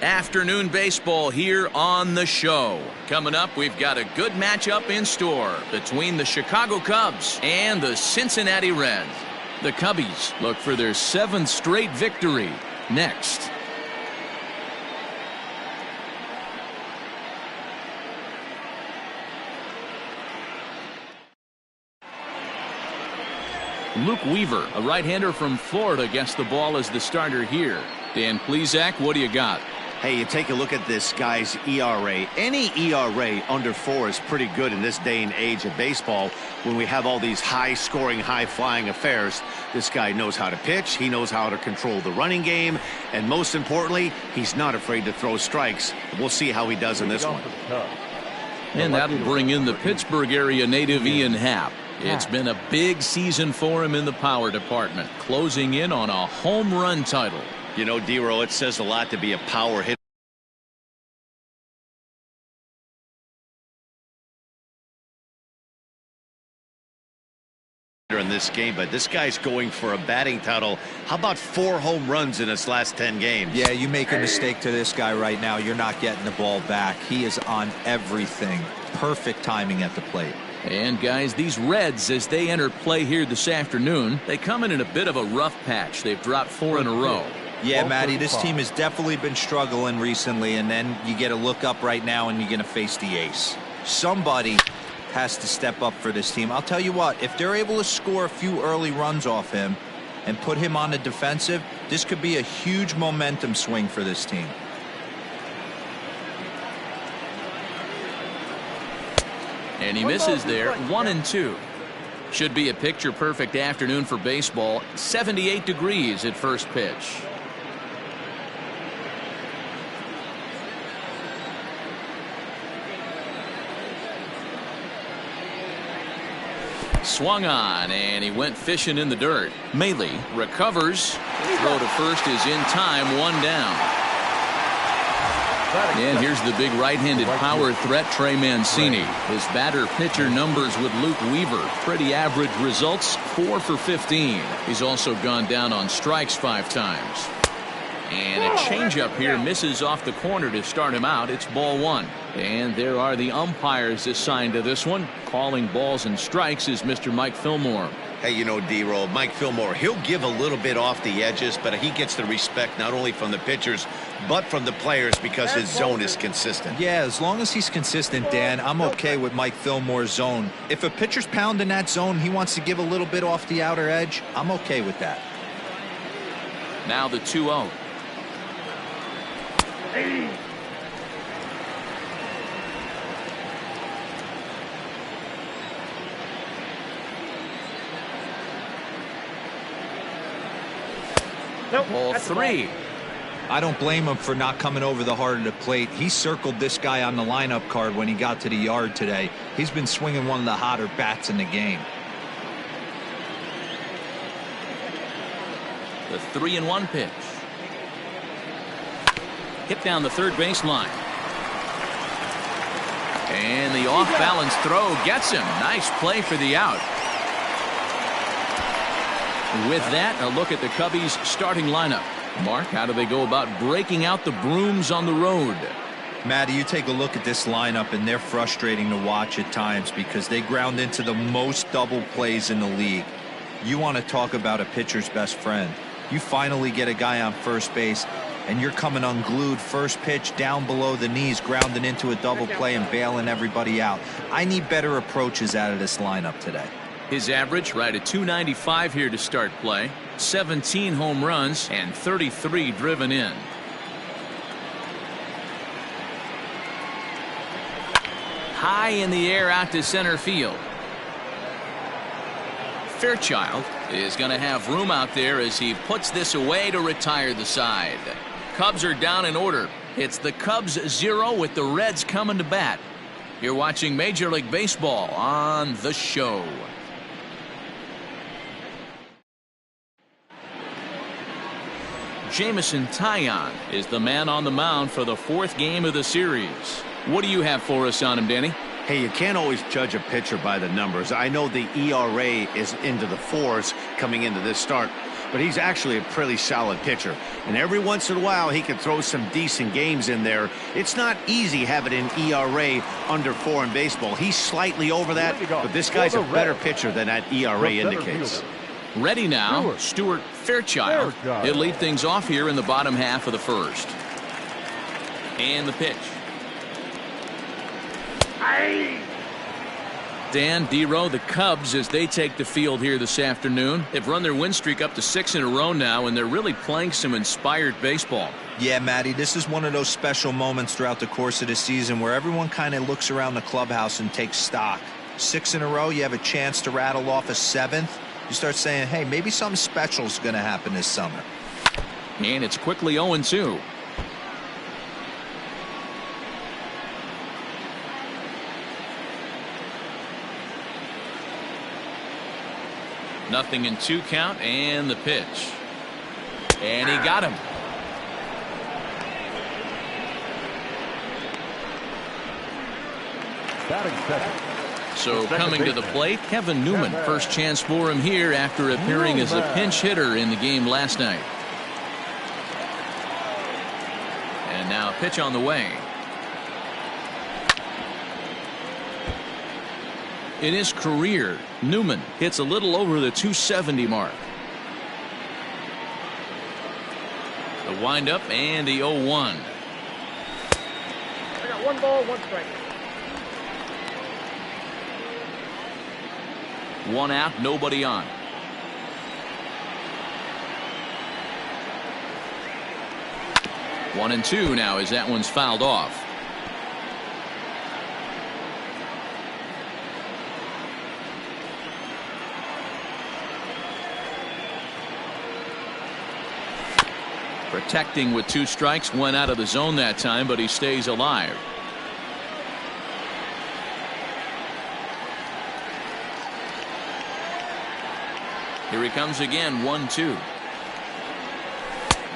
Afternoon baseball here on the show. Coming up, we've got a good matchup in store between the Chicago Cubs and the Cincinnati Reds. The Cubbies look for their 7th straight victory next. Luke Weaver, a right-hander from Florida, gets the ball as the starter here. Dan Plesac, what do you got? Hey, you take a look at this guy's ERA. Any ERA under 4 is pretty good in this day and age of baseball when we have all these high-scoring, high-flying affairs. This guy knows how to pitch. He knows how to control the running game. And most importantly, he's not afraid to throw strikes. We'll see how he does in this one. And that'll bring in the Pittsburgh area native Ian Happ. It's been a big season for him in the power department, closing in on a home run title. You know, D-Row, it says a lot to be a power hitter in this game, but this guy's going for a batting title. How about 4 home runs in his last 10 games? Yeah, you make a mistake to this guy right now, you're not getting the ball back. He is on everything. Perfect timing at the plate. And guys, these Reds, as they enter play here this afternoon, they come in a bit of a rough patch. They've dropped 4 in a row. Yeah, Matty, this team has definitely been struggling recently, and then you get a look up right now and you're going to face the ace. Somebody has to step up for this team. I'll tell you what, if they're able to score a few early runs off him and put him on the defensive, this could be a huge momentum swing for this team. And he misses there, 1-2. Should be a picture-perfect afternoon for baseball. 78 degrees at first pitch. Swung on, and he went fishing in the dirt. Maley recovers. Throw to first is in time, 1 down. And here's the big right-handed power threat, Trey Mancini. His batter-pitcher numbers with Luke Weaver. Pretty average results, 4 for 15. He's also gone down on strikes 5 times. And a changeup here misses off the corner to start him out. It's ball 1. And there are the umpires assigned to this one. Calling balls and strikes is Mr. Mike Fillmore. Hey, you know, D-Roll, Mike Fillmore, he'll give a little bit off the edges, but he gets the respect not only from the pitchers, but from the players because his zone is consistent. Yeah, as long as he's consistent, Dan, I'm okay with Mike Fillmore's zone. If a pitcher's pounding that zone, he wants to give a little bit off the outer edge, I'm okay with that. Now the 2-0. Ball 3. I don't blame him for not coming over the heart of the plate. He circled this guy on the lineup card when he got to the yard today. He's been swinging one of the hotter bats in the game. The 3-1 pitch. Hit down the third baseline. And the off-balance throw gets him. Nice play for the out. With that, a look at the Cubbies' starting lineup. Mark, how do they go about breaking out the brooms on the road? Matty, you take a look at this lineup, and they're frustrating to watch at times because they ground into the most double plays in the league. You want to talk about a pitcher's best friend. You finally get a guy on first base, and you're coming unglued first pitch down below the knees, grounding into a double play and bailing everybody out. I need better approaches out of this lineup today. His average right at .295 here to start play. 17 home runs and 33 driven in. High in the air out to center field. Fairchild is going to have room out there as he puts this away to retire the side. Cubs are down in order. It's the Cubs 0 with the Reds coming to bat. You're watching Major League Baseball on the show. Jameson Taillon is the man on the mound for the 4th game of the series. What do you have for us on him, Danny? Hey, you can't always judge a pitcher by the numbers. I know the ERA is into the 4s coming into this start, but he's actually a pretty solid pitcher. And every once in a while, he can throw some decent games in there. It's not easy having an ERA under 4 in baseball. He's slightly over that, but this guy's a better pitcher than that ERA indicates. Ready now, Stuart Fairchild. He'll lead things off here in the bottom half of the first. And the pitch. Dan, D-Row, the Cubs, as they take the field here this afternoon, they've run their win streak up to 6 in a row now, and they're really playing some inspired baseball. Yeah, Matty, this is one of those special moments throughout the course of the season where everyone kind of looks around the clubhouse and takes stock. 6 in a row, you have a chance to rattle off a 7th. You start saying, hey, maybe something special is going to happen this summer. And it's quickly 0-2. Nothing in 2 count, and the pitch. And he got him. So coming to the plate, Kevin Newman. First chance for him here after appearing as a pinch hitter in the game last night. And now a pitch on the way. In his career, Newman hits a little over the 270 mark. The windup and the 0-1. I got 1 ball, 1 strike. 1 out, nobody on. One and 2 now as that one's fouled off. Protecting with 2 strikes, went out of the zone that time, but he stays alive. Here he comes again, 1-2.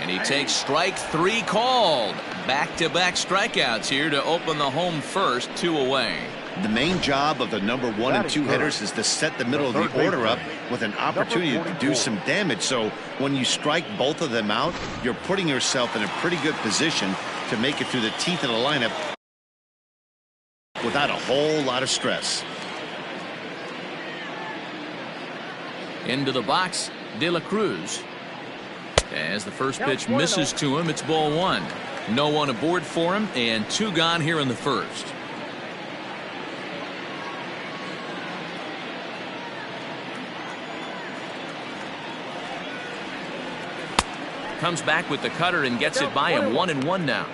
And he takes strike 3 called. Back-to-back strikeouts here to open the home first, 2 away. The main job of the number 1 and 2 hitters is to set the middle of the order up with an opportunity to do some damage. So when you strike both of them out, you're putting yourself in a pretty good position to make it through the teeth of the lineup without a whole lot of stress. Into the box, De La Cruz. As the first pitch misses to him, it's ball 1. No one aboard for him, and 2 gone here in the first. Comes back with the cutter and gets it by him. 1-1 now.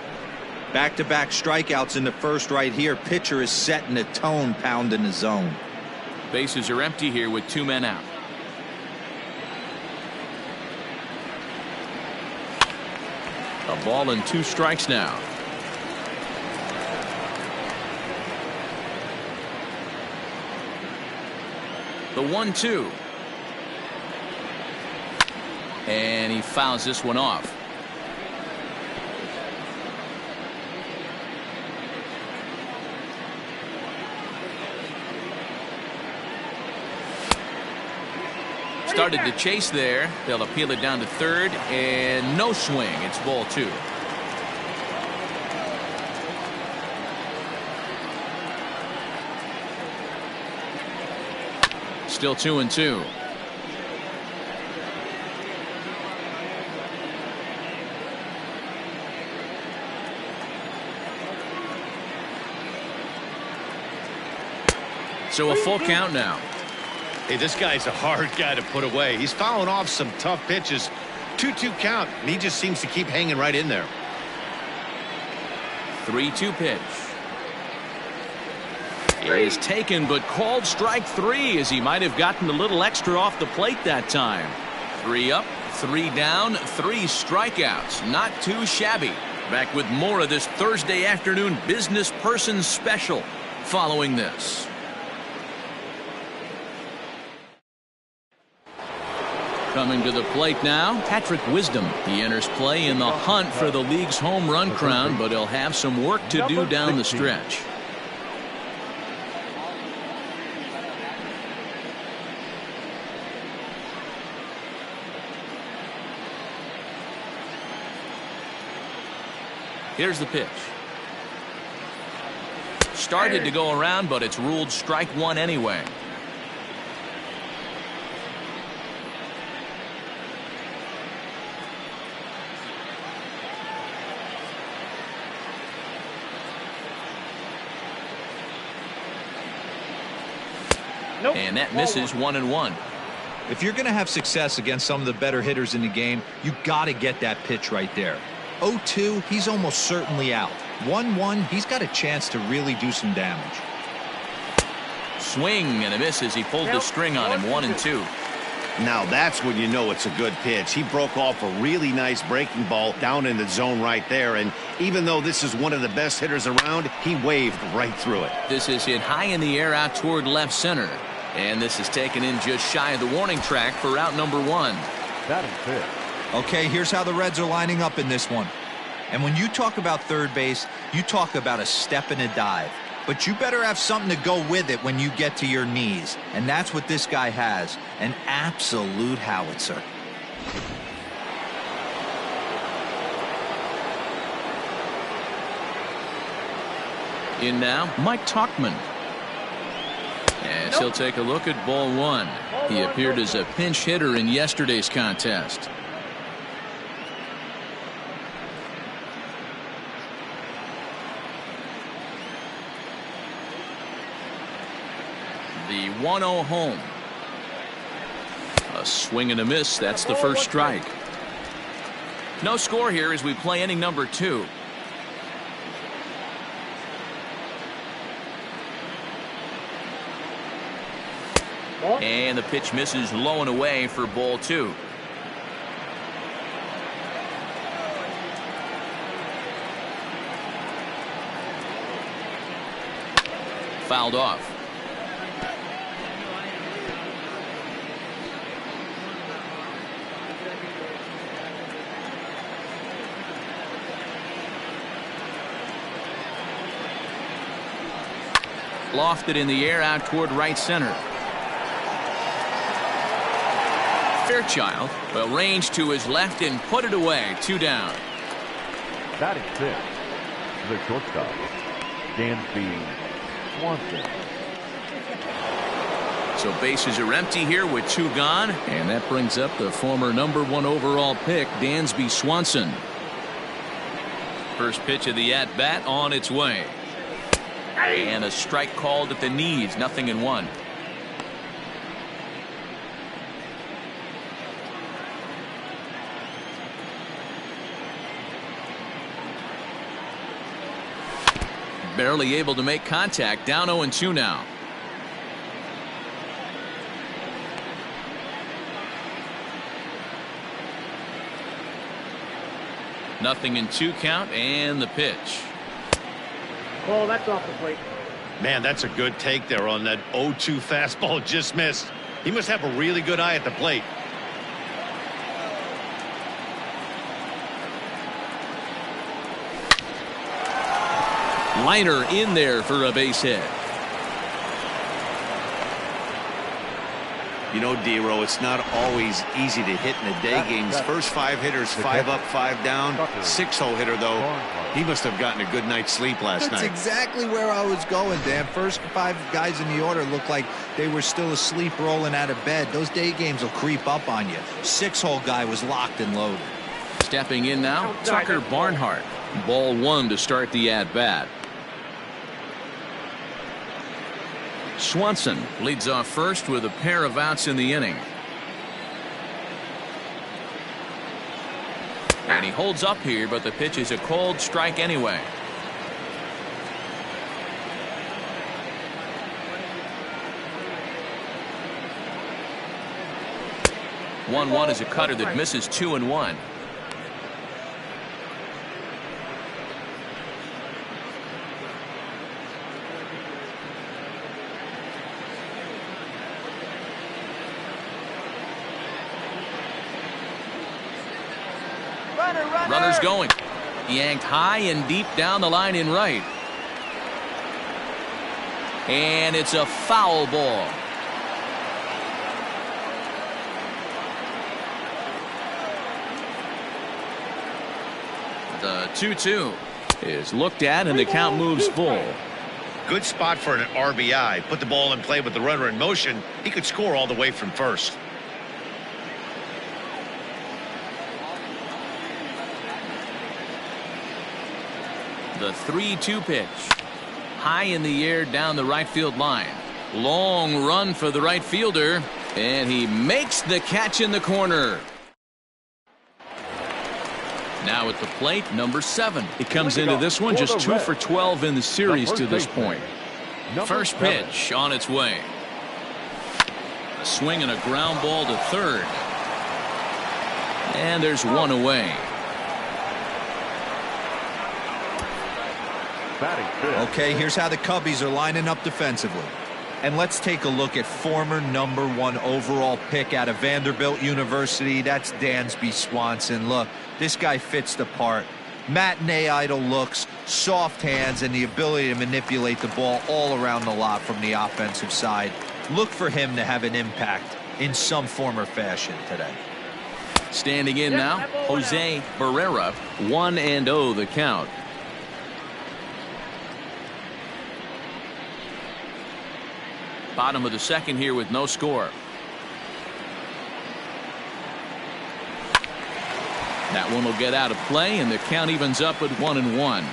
Back-to-back strikeouts in the first right here. Pitcher is setting the tone, pounding the zone. Bases are empty here with 2 men out. A ball and 2 strikes now. The 1-2. And he fouls this one off. Started to chase there. They'll appeal it down to third, and no swing. It's ball 2. Still 2-2. So a full count now. Hey, this guy's a hard guy to put away. He's fouling off some tough pitches. 2-2 count, and he just seems to keep hanging right in there. 3-2 pitch. It is taken, but called strike 3, as he might have gotten a little extra off the plate that time. 3 up, 3 down, 3 strikeouts. Not too shabby. Back with more of this Thursday afternoon business person special following this. Coming to the plate now, Patrick Wisdom. He enters play in the hunt for the league's home run crown, but he'll have some work to do down the stretch. Here's the pitch. Started to go around, but it's ruled strike one anyway. Nope. And that misses 1-1. If you're going to have success against some of the better hitters in the game, you got to get that pitch right there. 0-2, he's almost certainly out. 1-1, he's got a chance to really do some damage. Swing and a miss as he pulled the string on him. 1-2. Now that's when you know it's a good pitch. He broke off a really nice breaking ball down in the zone right there, and even though this is one of the best hitters around, he waved right through it. This is hit high in the air out toward left center, and this is taken in just shy of the warning track for out number 1. Batting fifth. Okay, here's how the Reds are lining up in this one. And when you talk about third base, you talk about a step and a dive. But you better have something to go with it when you get to your knees. And that's what this guy has. An absolute howitzer. In now, Mike Tauchman. As he'll take a look at ball 1. He appeared as a pinch hitter in yesterday's contest. The 1-0 home. A swing and a miss. That's the first strike. No score here as we play inning number 2. And the pitch misses low and away for ball 2. Fouled off. Lofted in the air out toward right center. Fairchild will range to his left and put it away. 2 down. Batting fifth. The shortstop, Dansby Swanson. So bases are empty here with 2 gone, and that brings up the former number 1 overall pick, Dansby Swanson. First pitch of the at-bat on its way. And a strike called at the knees. 0-1. Barely able to make contact. Down 0-2 now. Nothing in 2 count, and the pitch. Oh, that's off the plate. Man, that's a good take there on that 0-2 fastball. Just missed. He must have a really good eye at the plate. Liner in there for a base hit. You know, D-Row, it's not always easy to hit in the day games. First 5 hitters, 5 up, 5 down. 6-hole hitter, though. He must have gotten a good night's sleep last night. That's exactly where I was going, Dan. First 5 guys in the order looked like they were still asleep rolling out of bed. Those day games will creep up on you. 6-hole guy was locked and loaded. Stepping in now, Tucker Barnhart. Ball 1 to start the at-bat. Swanson leads off first with a pair of outs in the inning. And he holds up here, but the pitch is a cold strike anyway. One is a cutter that misses 2-1. Runner's going. Yanked high and deep down the line in right. And it's a foul ball. The 2-2. is looked at, and the count moves full. Good spot for an RBI. Put the ball in play with the runner in motion. He could score all the way from first. The 3-2 pitch. High in the air down the right field line. Long run for the right fielder, and he makes the catch in the corner. Now at the plate, number 7. He comes into this one just 2 for 12 in the series to this point. First pitch on its way. A swing and a ground ball to third. And there's one away. Okay, here's how the Cubbies are lining up defensively. And let's take a look at former #1 overall pick out of Vanderbilt University. That's Dansby Swanson. Look, this guy fits the part. Matinee idol looks, soft hands, and the ability to manipulate the ball all around the lot from the offensive side. Look for him to have an impact in some form or fashion today. Standing in now, Jose Barrera, 1-0 the count. Bottom of the second here with no score. That one will get out of play, and the count evens up at 1-1.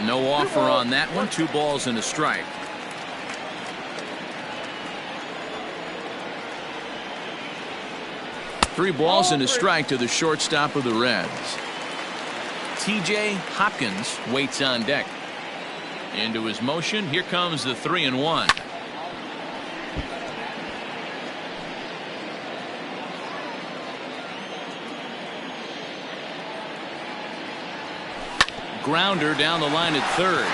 No offer on that one. 2 balls and a strike. Three balls and a strike to the shortstop of the Reds. TJ Hopkins waits on deck. Into his motion. Here comes the 3-1. Grounder down the line at third.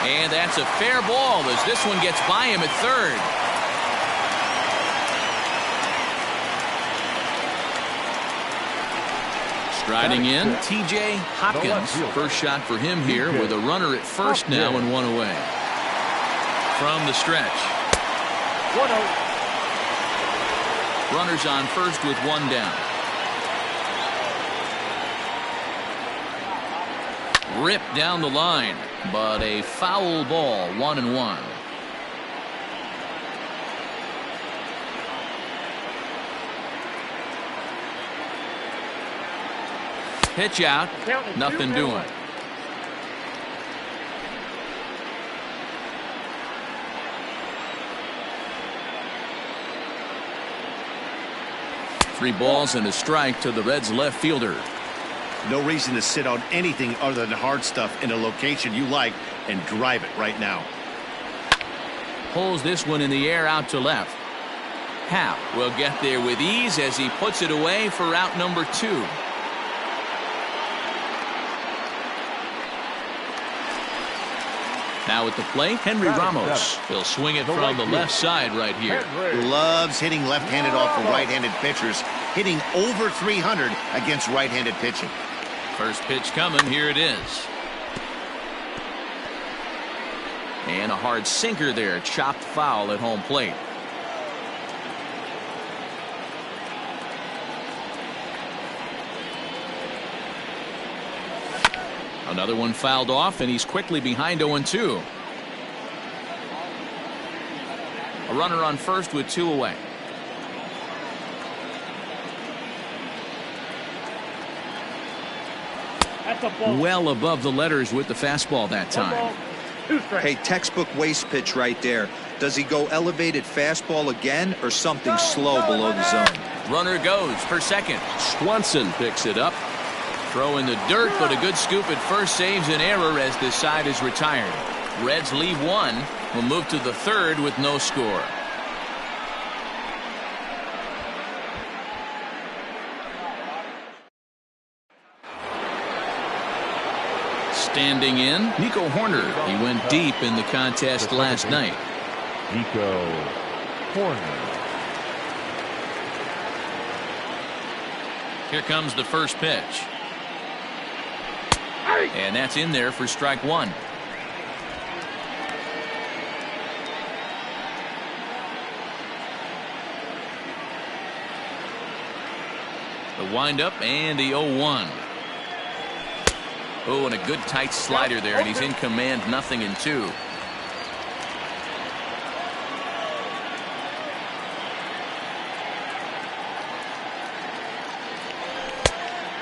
And that's a fair ball as this one gets by him at third. Striding in, TJ Hopkins. First shot for him here with a runner at first now and one away. From the stretch. 1-0. Runners on first with one down. Ripped down the line, but a foul ball, 1-1. Pitch out, nothing doing. Three balls and a strike to the Reds left fielder. No reason to sit on anything other than hard stuff in a location you like and drive it right now. Pulls this one in the air out to left. Happ will get there with ease as he puts it away for out number 2. Now at the plate, Henry Ramos. He'll swing it from the left side right here. Loves hitting left-handed off of right-handed pitchers, hitting over 300 against right-handed pitching. First pitch coming, here it is. And a hard sinker there, chopped foul at home plate. Another one fouled off, and he's quickly behind 0-2. A runner on first with 2 away. Well above the letters with the fastball that time. Hey, textbook waste pitch right there. Does he go elevated fastball again or something slow below the zone? Runner goes for second. Swanson picks it up. Throw in the dirt, but a good scoop at first saves an error as this side is retired. Reds leave 1. Will move to the third with no score. Standing in, Nico Horner. He went deep in the contest last night. Nico Horner. Here comes the first pitch. And that's in there for strike 1. The windup and the 0-1. Oh, and a good tight slider there, and he's in command, 0-2.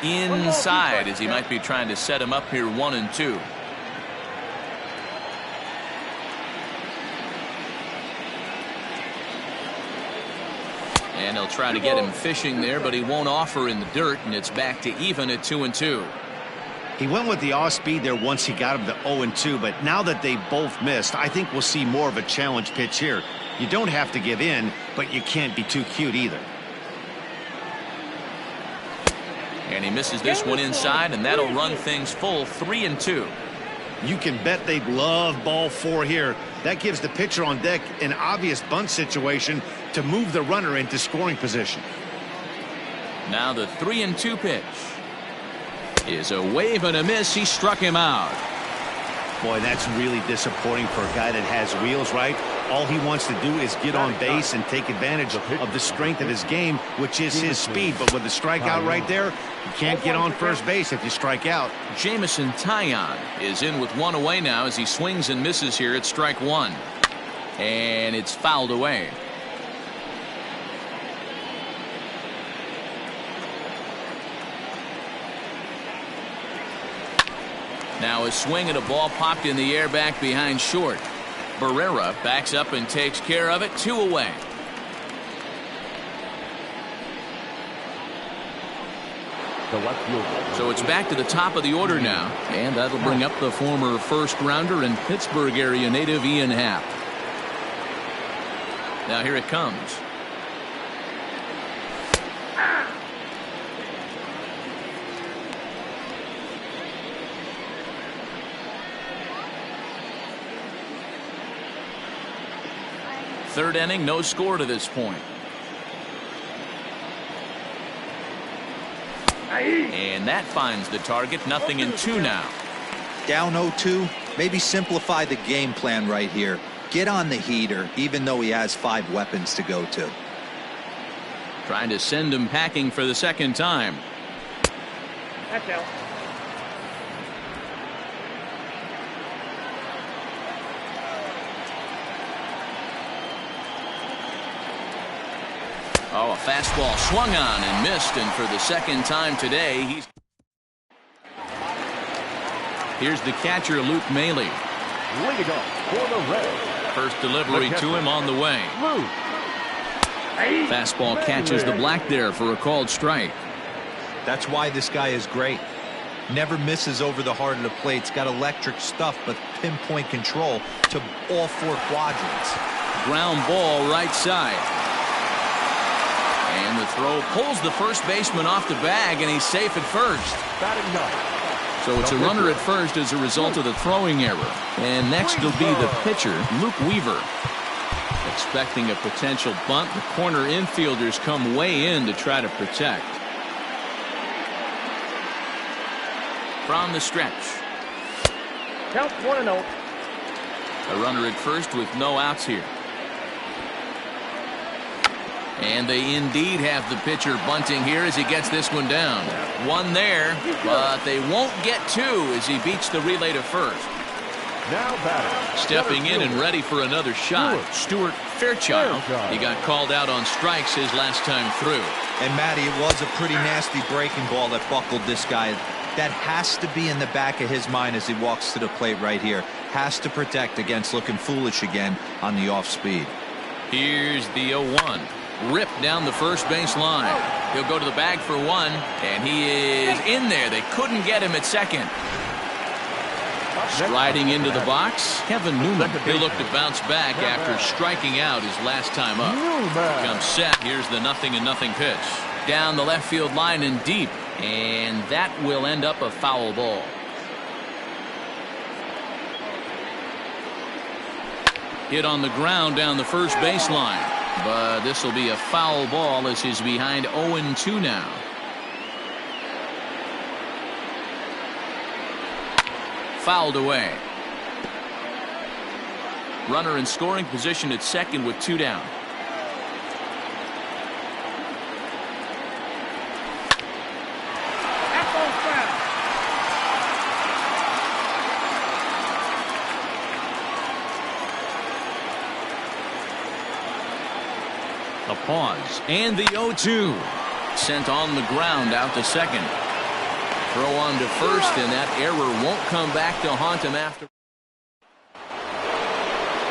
Inside, as he might be trying to set him up here, 1-2. And he'll try to get him fishing there, but he won't offer in the dirt, and it's back to even at 2-2. He went with the off speed there once he got him to 0-2, but now that they both missed, I think we'll see more of a challenge pitch here. You don't have to give in, but you can't be too cute either. And he misses this one inside, and that'll run things full, 3-2. You can bet they'd love ball 4 here. That gives the pitcher on deck an obvious bunt situation to move the runner into scoring position. Now the 3-2 pitch is a wave and a miss. He struck him out. Boy, that's really disappointing for a guy that has wheels, right? All he wants to do is get on base and take advantage of the strength of his game, which is his speed. But with the strikeout right there, you can't get on first base if you strike out. Jamison Taillon is in with 1 away now as he swings and misses here at strike 1. And it's fouled away. Now a swing and a ball popped in the air back behind short. Barrera backs up and takes care of it. 2 away. So it's back to the top of the order now, and that'll bring up the former first rounder and Pittsburgh area native Ian Happ. Now here it comes. Third inning, no score to this point. And that finds the target, 0-2 now. Down 0-2, maybe simplify the game plan right here. Get on the heater, even though he has 5 weapons to go to. Trying to send him packing for the second time. That's out. Oh, a fastball swung on and missed, and for the second time today, here's the catcher, Luke Maile. Leading off for the Reds. First delivery to him on the way. Fastball catches the black there for a called strike. That's why this guy is great. Never misses over the heart of the plate. It's got electric stuff, but pinpoint control to all 4 quadrants. Ground ball right side. And the throw pulls the first baseman off the bag, and he's safe at first. Batting 9. So it's a runner at first as a result of the throwing error. And next will be the pitcher, Luke Weaver. Expecting a potential bunt, the corner infielders come way in to try to protect. From the stretch. Count 1-0. A runner at first with no outs here. And they indeed have the pitcher bunting here as he gets this one down. 1 there, but they won't get 2 as he beats the relay to first. Now batting. Stepping in and ready for another shot, Stuart Fairchild. He got called out on strikes his last time through. And Matty, it was a pretty nasty breaking ball that buckled this guy. That has to be in the back of his mind as he walks to the plate right here. Has to protect against looking foolish again on the off speed. Here's the 0-1. Ripped down the first base line. He'll go to the bag for 1, and he is in there. They couldn't get him at second. Striding into the box, Kevin Newman. He'll look to bounce back after striking out his last time up. Comes set. Here's the 0-0 pitch. Down the left field line and deep, and that will end up a foul ball. Hit on the ground down the first baseline. But this will be a foul ball as he's behind 0-2 now. Fouled away. Runner in scoring position at second with 2 down. pause. And the 0-2. Sent on the ground out to second. Throw on to first, and that error won't come back to haunt him after.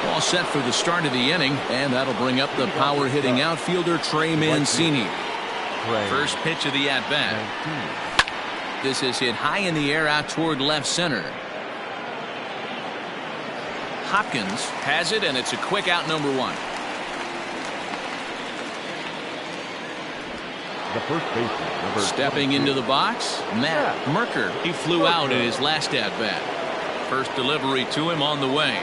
All set for the start of the inning, and that'll bring up the power-hitting outfielder Trey Mancini. First pitch of the at-bat. This is hit high in the air out toward left center. Hopkins has it, and it's a quick out, number 1. The first baseman, Stepping into the box, Matt Merker. He flew out in his last at-bat. First delivery to him on the way.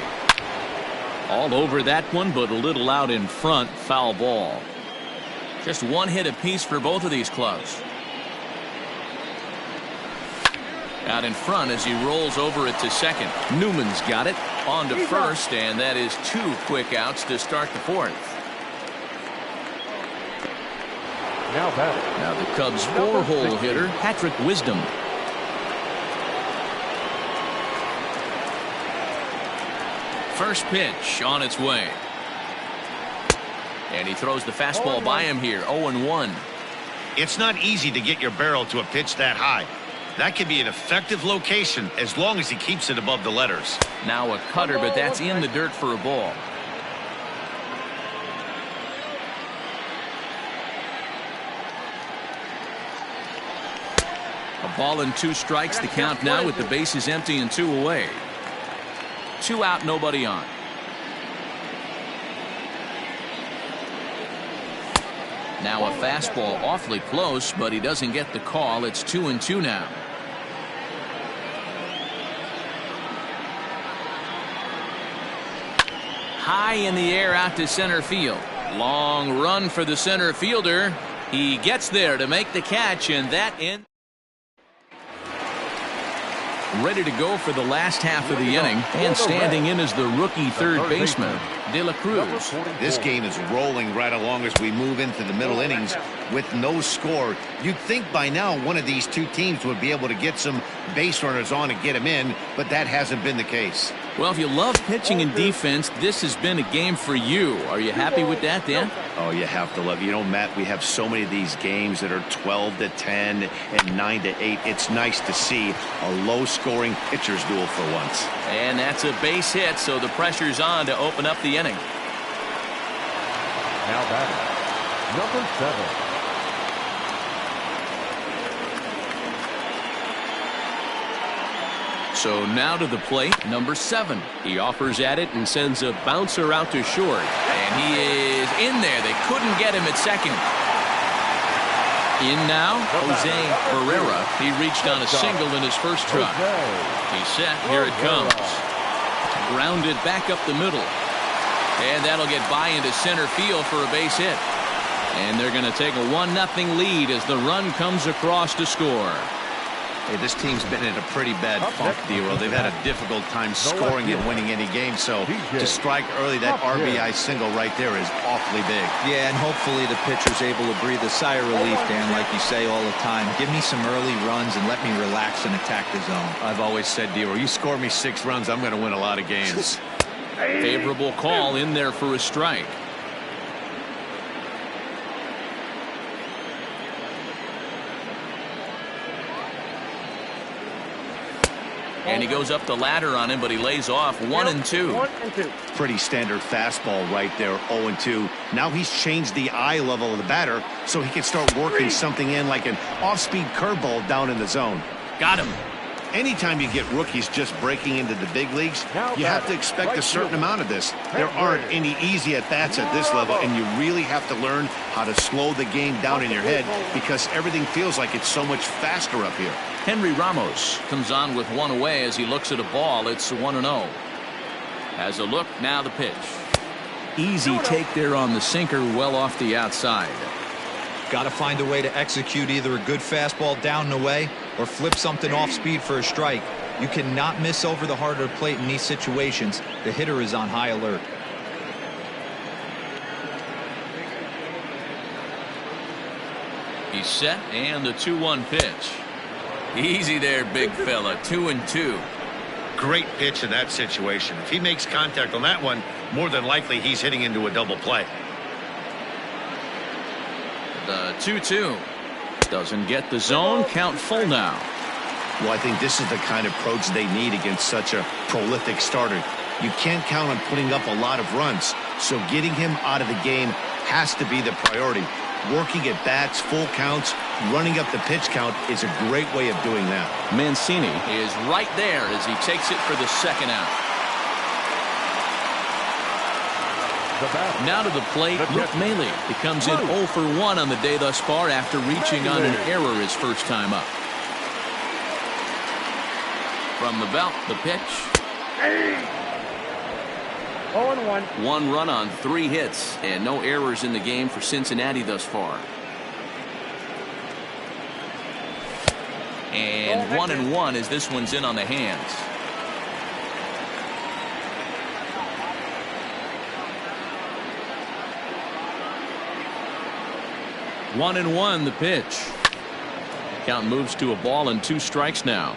All over that one, but a little out in front. Foul ball. Just one hit apiece for both of these clubs. Out in front as he rolls over it to second. Newman's got it. On to first, and that is 2 quick outs to start the 4th. Now the Cubs' 4-hole hitter, Patrick Wisdom. First pitch on its way. And he throws the fastball by him here. 0-1. It's not easy to get your barrel to a pitch that high. That can be an effective location as long as he keeps it above the letters. Now a cutter, but that's in the dirt for a ball. A ball and 2 strikes. The count now with the bases empty and 2 away. 2 out, nobody on. Now a fastball awfully close, but he doesn't get the call. It's 2-2 now. High in the air out to center field. Long run for the center fielder. He gets there to make the catch, and that ends. Ready to go for the last half of the inning, and standing in as the rookie third baseman, De La Cruz. This game is rolling right along as we move into the middle innings with no score. You'd think by now one of these 2 teams would be able to get some base runners on and get them in, but that hasn't been the case. Well, if you love pitching and defense, this has been a game for you. Are you happy with that, Dan? Oh, you have to love it. You know, Matt, we have so many of these games that are 12-10 and 9-8. It's nice to see a low-scoring pitcher's duel for once. And that's a base hit, so the pressure's on to open up the inning. Now batting, number 7. So now to the plate, number 7. He offers at it and sends a bouncer out to short. And he is in there. They couldn't get him at second. In now, Jose Barrera. He reached on a single in his first try. He's set. Here it comes. Grounded back up the middle. And that'll get by into center field for a base hit. And they're going to take a 1-0 lead as the run comes across to score. Hey, this team's been in a pretty bad funk, D-Roll. They've had a difficult time scoring and winning any game, so to strike early, that RBI single right there is awfully big. Yeah, and hopefully the pitcher's able to breathe a sigh of relief, Dan, like you say all the time. Give me some early runs and let me relax and attack the zone. I've always said, D-Roll, you score me 6 runs, I'm going to win a lot of games. Favorable call in there for a strike. And he goes up the ladder on him, but he lays off. 1-2. Pretty standard fastball right there, 0-2. Now he's changed the eye level of the batter so he can start working something in like an off-speed curveball down in the zone. Got him. Anytime you get rookies just breaking into the big leagues, you have to expect a certain amount of this. There aren't any easy at-bats at this level, and you really have to learn how to slow the game down in your head because everything feels like it's so much faster up here. Henry Ramos comes on with 1 away as he looks at a ball. It's 1-0. Has a look, now the pitch. Easy take there on the sinker, well off the outside. Got to find a way to execute either a good fastball down and away or flip something off speed for a strike. You cannot miss over the heart of the plate in these situations. The hitter is on high alert. He's set, and the 2-1 pitch. Easy there, big fella. 2-2. Great pitch in that situation. If he makes contact on that one, more than likely he's hitting into a double play. The 2-2. Doesn't get the zone. Count full now. Well, I think this is the kind of approach they need against such a prolific starter. You can't count on putting up a lot of runs, so getting him out of the game has to be the priority. Working at bats, full counts, running up the pitch count is a great way of doing that. Mancini is right there as he takes it for the second out. Now to the plate, Luke Maile. He comes in 0 for 1 on the day thus far after reaching on an error his first time up. From the belt, the pitch. 0-1. 1 run on 3 hits, and no errors in the game for Cincinnati thus far. And 1-1 as this one's in on the hands. One and one, the pitch. Count moves to a ball and 2 strikes now.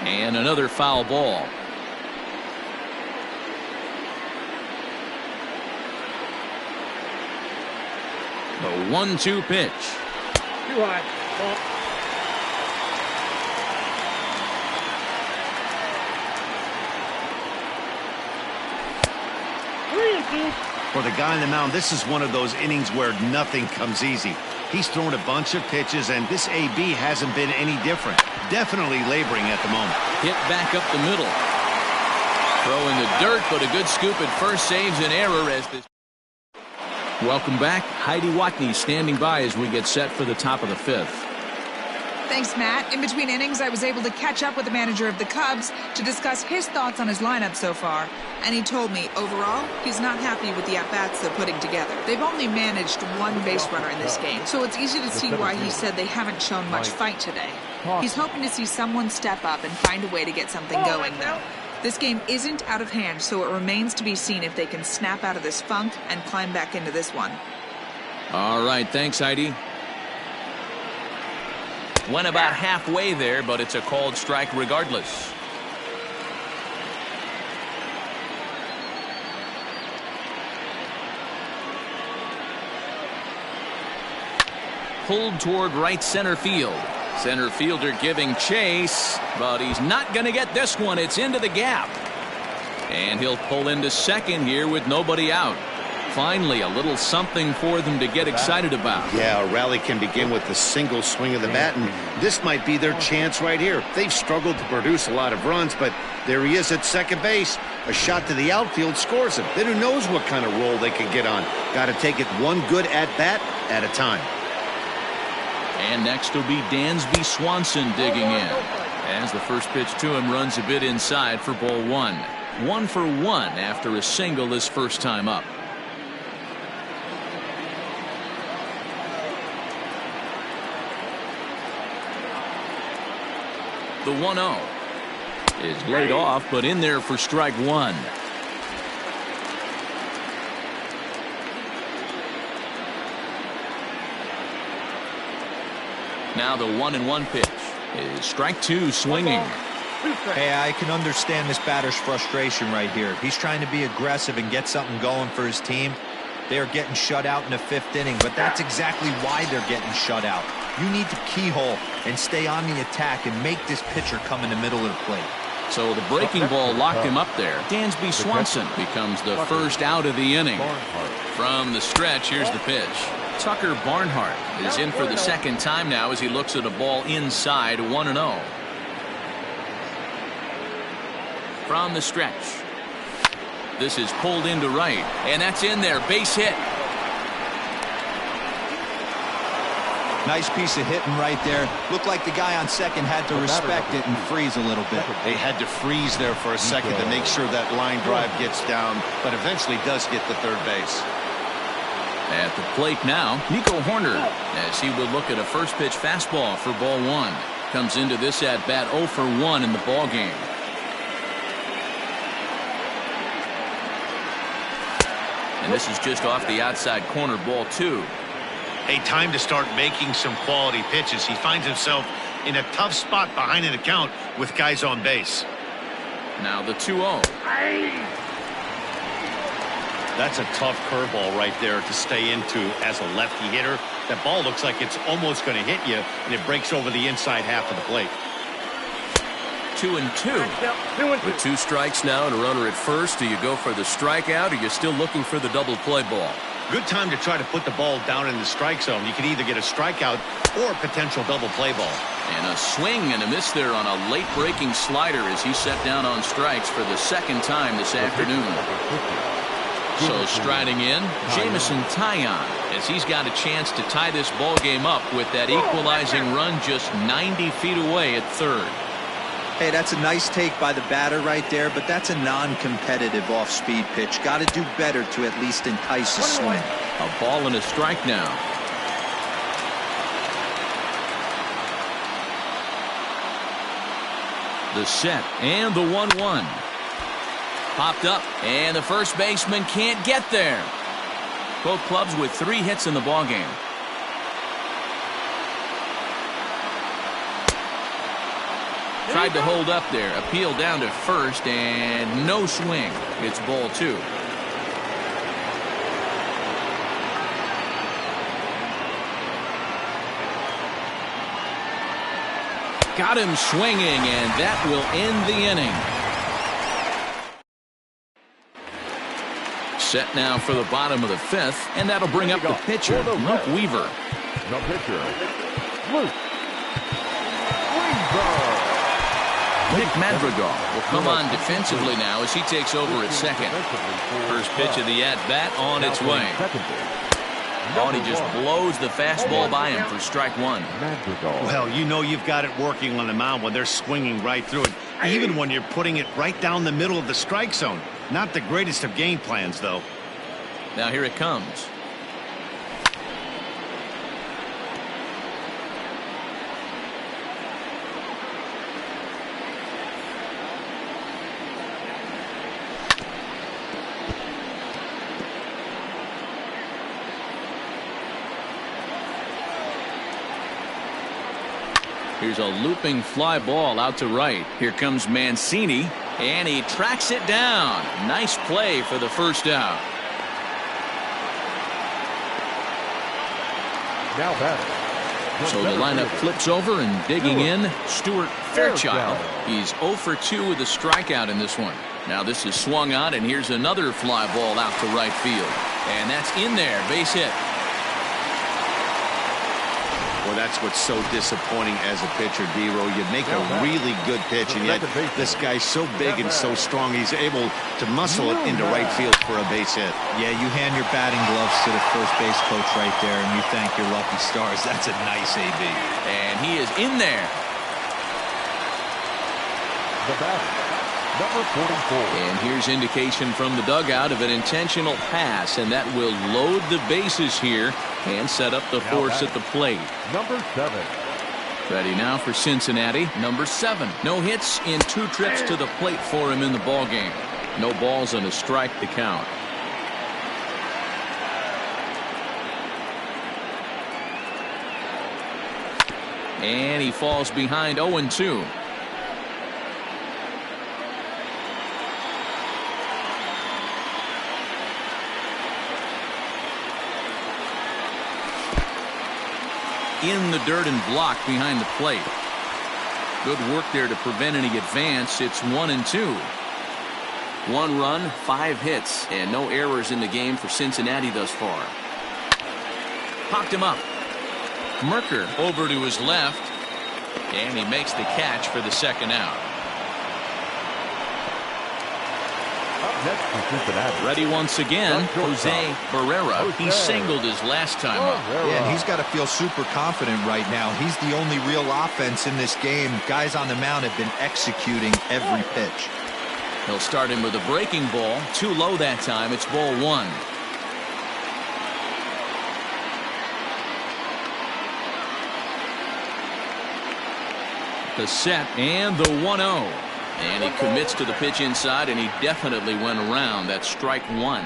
And another foul ball. The 1-2 pitch. Too high. Ball. For the guy on the mound, this is one of those innings where nothing comes easy. He's thrown a bunch of pitches, and this AB hasn't been any different. Definitely laboring at the moment. Hit back up the middle. Throw in the dirt, but a good scoop at first saves an error as this. Welcome back. Heidi Watney standing by as we get set for the top of the 5th. Thanks, Matt. In between innings, I was able to catch up with the manager of the Cubs to discuss his thoughts on his lineup so far. And he told me, overall, he's not happy with the at-bats they're putting together. They've only managed 1 base runner in this game, so it's easy to see why he said they haven't shown much fight today. He's hoping to see someone step up and find a way to get something going, though. This game isn't out of hand, so it remains to be seen if they can snap out of this funk and climb back into this one. All right, thanks, Heidi. Went about halfway there, but it's a called strike regardless. Pulled toward right center field. Center fielder giving chase, but he's not going to get this one. It's into the gap. And he'll pull into second here with nobody out. Finally, a little something for them to get excited about. Yeah, a rally can begin with a single swing of the bat, and this might be their chance right here. They've struggled to produce a lot of runs, but there he is at second base. A shot to the outfield scores him. Then who knows what kind of role they can get on. Got to take it one good at-bat at a time. And next will be Dansby Swanson digging in. As the first pitch to him runs a bit inside for ball 1. 1 for 1 after a single his first time up. The 1-0 is laid off, but in there for strike 1. Now the 1-1 pitch is strike 2 swinging. Hey, I can understand this batter's frustration right here. He's trying to be aggressive and get something going for his team. They are getting shut out in the 5th inning, but that's exactly why they're getting shut out. You need to keyhole and stay on the attack and make this pitcher come in the middle of the plate. So the breaking ball locked him up there. Dansby Swanson becomes the first out of the inning. From the stretch, here's the pitch. Tucker Barnhart is in for the second time now as he looks at a ball inside 1-0. From the stretch. This is pulled into right, and that's in there. Base hit. Nice piece of hitting right there. Looked like the guy on second had to respect it and freeze a little bit. They had to freeze there for a second to make sure that line drive gets down, but eventually does get to third base. At the plate now, Nico Horner, as he will look at a first pitch fastball for ball 1. Comes into this at bat 0 for 1 in the ball game. And this is just off the outside corner, ball 2. A time to start making some quality pitches. He finds himself in a tough spot behind an account with guys on base. Now the 2-0. That's a tough curveball right there to stay into as a lefty hitter. That ball looks like it's almost going to hit you, and it breaks over the inside half of the plate. 2-2. With 2 strikes now and a runner at first, do you go for the strikeout, or you're still looking for the double play ball? Good time to try to put the ball down in the strike zone. You can either get a strikeout or a potential double play ball. And a swing and a miss there on a late breaking slider as he set down on strikes for the second time this afternoon. So striding in, Jameson Taillon, as he's got a chance to tie this ball game up with that equalizing run just 90 feet away at third. Hey, that's a nice take by the batter right there, but that's a non-competitive off-speed pitch. Got to do better to at least entice a swing. A ball and a strike now. The set and the 1-1. Popped up, and the first baseman can't get there. Both clubs with 3 hits in the ballgame. Tried to hold up there, appeal down to first, and no swing. It's ball 2. Got him swinging, and that will end the inning. Set now for the bottom of the 5th, and that'll bring up the pitcher, Luke Weaver. The pitcher, Luke Weaver. Nick Madrigal will come on defensively now as he takes over at second. First pitch of the at-bat on its way. Oh, and he just blows the fastball by him for strike 1. Well, you know you've got it working on the mound when they're swinging right through it, even when you're putting it right down the middle of the strike zone. Not the greatest of game plans, though. Now here it comes. Here's a looping fly ball out to right. Here comes Mancini, and he tracks it down. Nice play for the first out. Now batting. So the lineup flips over, and digging in, Stuart Fairchild. He's 0 for 2 with a strikeout in this one. Now this is swung on, and here's another fly ball out to right field. And that's in there, base hit. Well, that's what's so disappointing as a pitcher, D-Row. You make a really good pitch, and yet this guy's so big and so strong, he's able to muscle it into right field for a base hit. Yeah, you hand your batting gloves to the first base coach right there, and you thank your lucky stars. That's a nice AB. And he is in there. The batter, number 44. And here's indication from the dugout of an intentional pass, and that will load the bases here and set up the force at the plate. Number 7. Ready now for Cincinnati, number 7. No hits in 2 trips to the plate for him in the ballgame. No balls and a strike to count. And he falls behind 0-2. In the dirt and blocked behind the plate. Good work there to prevent any advance. It's 1-2. 1 run, 5 hits, and no errors in the game for Cincinnati thus far. Popped him up. Merker over to his left, and he makes the catch for the second out. Next for Cincinnati. Ready once again, Jose Barrera. He singled his last time up. Yeah, and he's got to feel super confident right now. He's the only real offense in this game. Guys on the mound have been executing every pitch. He'll start him with a breaking ball. Too low that time. It's ball 1. The set and the 1-0. And he commits to the pitch inside, and he definitely went around. That's strike 1.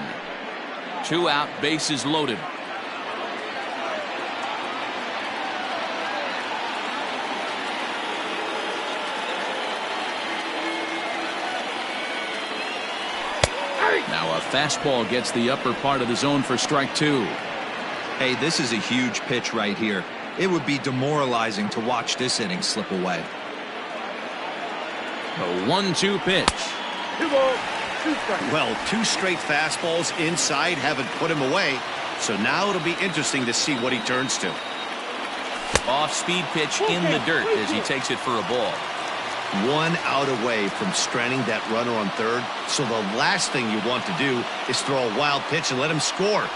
2 out, bases loaded. Now a fastball gets the upper part of the zone for strike 2. Hey, this is a huge pitch right here. It would be demoralizing to watch this inning slip away. A 1-2 pitch. 2 balls, 2 strikes. Well, 2 straight fastballs inside haven't put him away. So now it'll be interesting to see what he turns to. Off-speed pitch in the dirt as he takes it for a ball. 1 out away from stranding that runner on third. So the last thing you want to do is throw a wild pitch and let him score.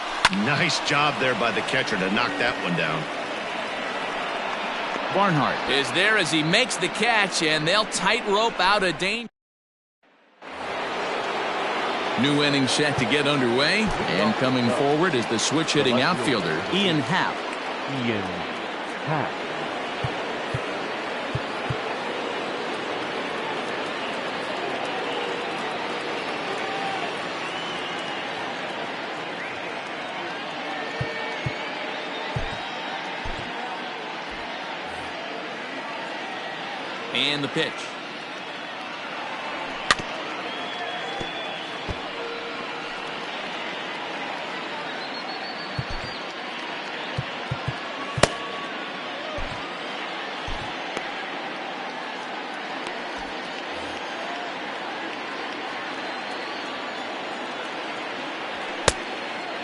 Nice job there by the catcher to knock that one down. Barnhart Is there as he makes the catch, and they'll tightrope out of danger. New inning set to get underway, and coming forward is the switch-hitting outfielder, Ian Happ. Ian Happ. And the pitch.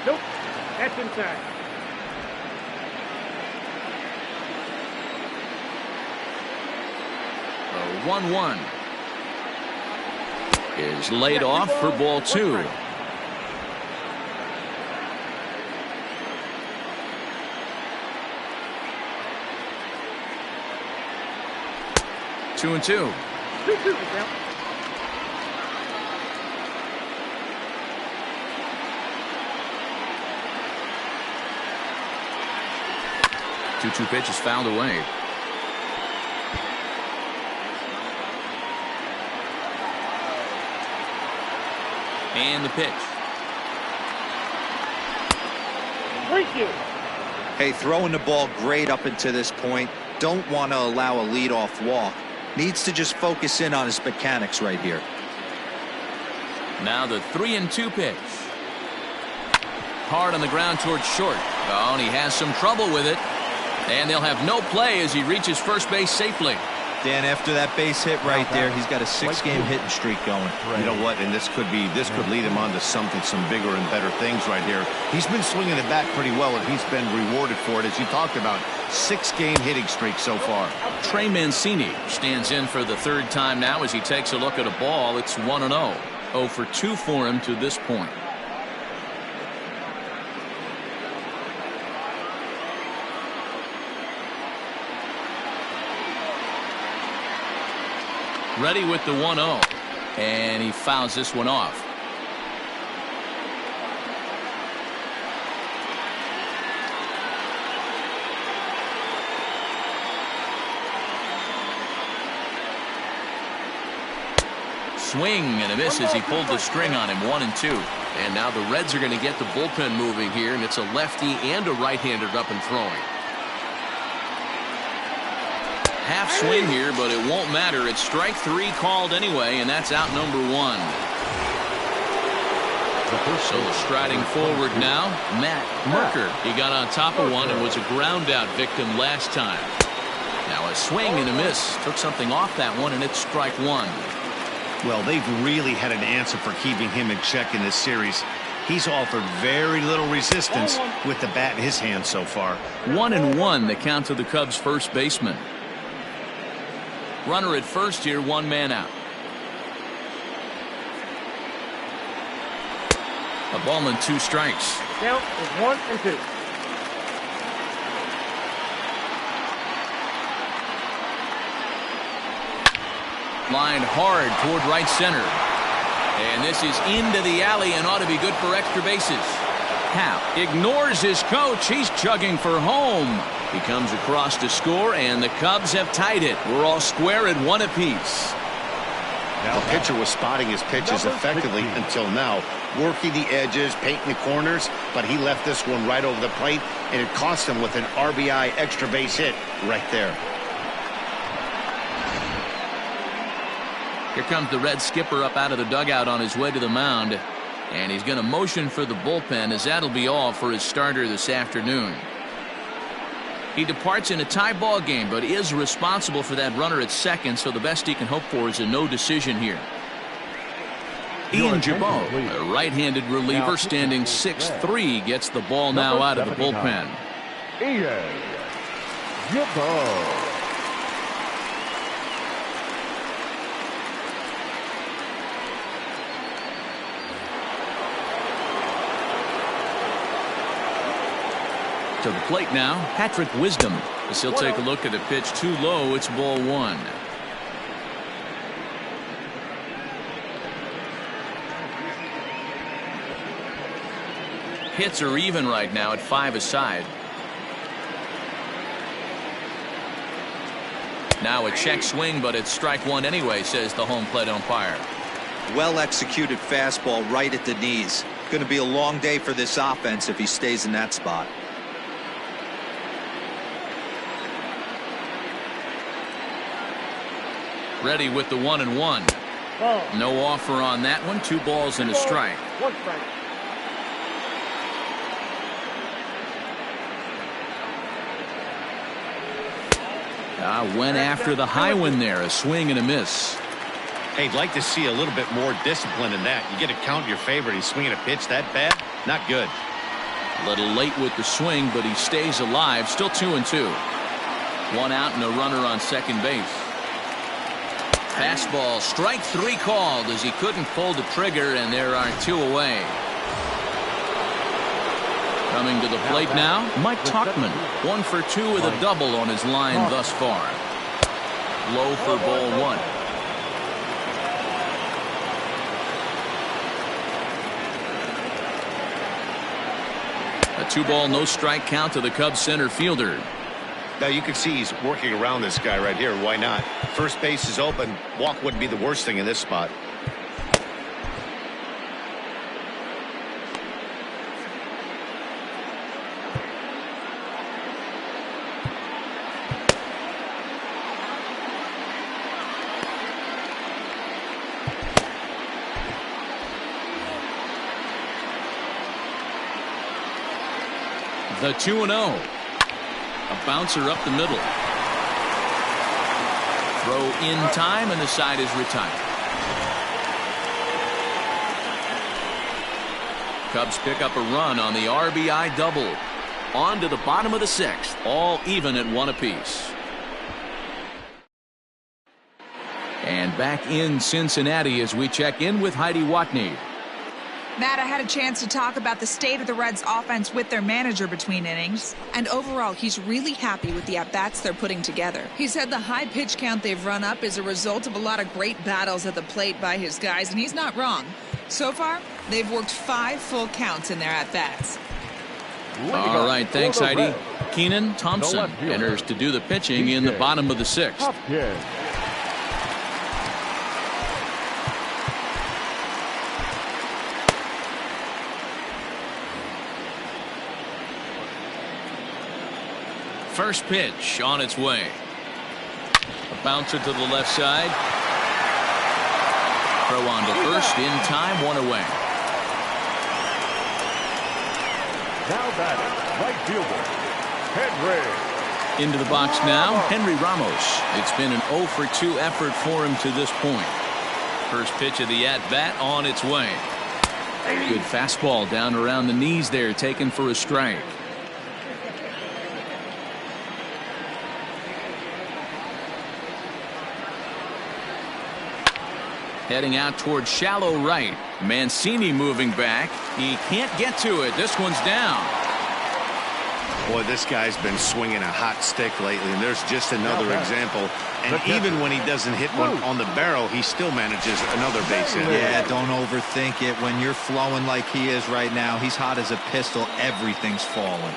Nope, that's inside. A 1-1 is laid off for ball 2. Two and two. 2-2 the count. Two pitch is fouled away. And the pitch. 3-2. Hey, throwing the ball great up until this point. Don't want to allow a leadoff walk. Needs to just focus in on his mechanics right here. Now the 3-2 pitch. Hard on the ground towards short. Oh, and he has some trouble with it. And they'll have no play as he reaches first base safely. Dan, after that base hit right there, he's got a 6-game hitting streak going. You know what? And this could lead him on to some bigger and better things right here. He's been swinging the bat pretty well, and he's been rewarded for it, as you talked about. 6-game hitting streak so far. Trey Mancini stands in for the third time now as he takes a look at a ball. It's 1-0. 0 for 2 for him to this point. Ready with the 1-0. And he fouls this one off. Swing and a miss as he pulled the string on him. 1-2. And now the Reds are going to get the bullpen moving here, and it's a lefty and a right-hander up and throwing. Half swing here, but it won't matter. It's strike 3 called anyway, and that's out number 1. So striding forward now, Matt Merker. He got on top of one and was a ground out victim last time. Now a swing and a miss. Took something off that one, and it's strike 1. Well, they've really had an answer for keeping him in check in this series. He's offered very little resistance with the bat in his hand so far. 1-1 the count to the Cubs first baseman. Runner at first here, 1 man out. A ball and 2 strikes. Count is 1-2. Lined hard toward right center. And this is into the alley and ought to be good for extra bases. Happ ignores his coach. He's chugging for home. He comes across to score, and the Cubs have tied it. We're all square at 1 apiece. The pitcher was spotting his pitches effectively until now, working the edges, painting the corners, but he left this one right over the plate, and it cost him with an RBI extra base hit right there. Here comes the Red skipper up out of the dugout on his way to the mound. And he's going to motion for the bullpen, as that'll be all for his starter this afternoon. He departs in a tie ball game, but is responsible for that runner at second, so the best he can hope for is a no decision here. Ian Jabot, a right-handed reliever standing 6'3", gets the ball now out of the bullpen. Ian Jabot. To the plate now, Patrick Wisdom, as he'll take a look at the pitch too low. It's ball one. Hits are even right now at 5 aside. Now a check swing, but it's strike one anyway, says the home plate umpire. Well executed fastball right at the knees. Going to be a long day for this offense if he stays in that spot. Ready with the 1-1. No offer on that one. 2 balls and a strike. 1 strike. Went after the high one there. A swing and a miss. Hey, I'd like to see a little bit more discipline in that. You get to count your favorite. He's swinging a pitch that bad. Not good. A little late with the swing, but he stays alive. Still 2-2. 1 out and a runner on second base. Fastball, strike 3 called as he couldn't pull the trigger, and there are 2 away. Coming to the plate now, Mike Tauchman. 1 for 2 with a double on his line thus far. Low for ball 1. A 2-ball, no strike count to the Cubs center fielder. Now you can see he's working around this guy right here. Why not? First base is open. Walk wouldn't be the worst thing in this spot. The 2-0. A bouncer up the middle. Throw in time, and the side is retired. Cubs pick up a run on the RBI double. On to the bottom of the 6th. All even at 1 apiece. And back in Cincinnati as we check in with Heidi Watney. Matt, I had a chance to talk about the state of the Reds offense with their manager between innings, and overall he's really happy with the at-bats they're putting together. He said the high pitch count they've run up is a result of a lot of great battles at the plate by his guys, and he's not wrong. So far, they've worked 5 full counts in their at-bats. All right, thanks, Heidi. Keenan Thompson enters to do the pitching in the bottom of the 6th. First pitch on its way. A bouncer to the left side. Throw on to first in time, 1 away. Now batting, right fielder, Henry. Into the box now, Henry Ramos. It's been an 0 for 2 effort for him to this point. First pitch of the at-bat on its way. Good fastball down around the knees there, taken for a strike. Heading out towards shallow right. Mancini moving back. He can't get to it. This one's down. Boy, this guy's been swinging a hot stick lately, and there's just another example. And even when he doesn't hit one on the barrel, he still manages another base hit. Yeah, don't overthink it. When you're flowing like he is right now, he's hot as a pistol. Everything's falling.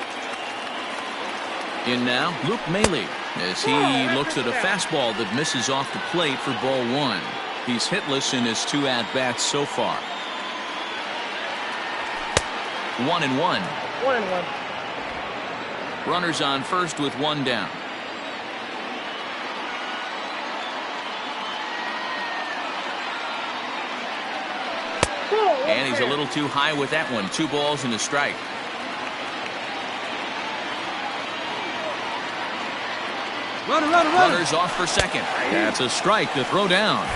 In now, Luke Maile, as he looks at a fastball that misses off the plate for ball 1. He's hitless in his 2 at-bats so far. 1-1. 1-1. Runners on first with 1 down. And he's a little too high with that one. 2 balls and a strike. Runners off for second. That's a strike. The throw down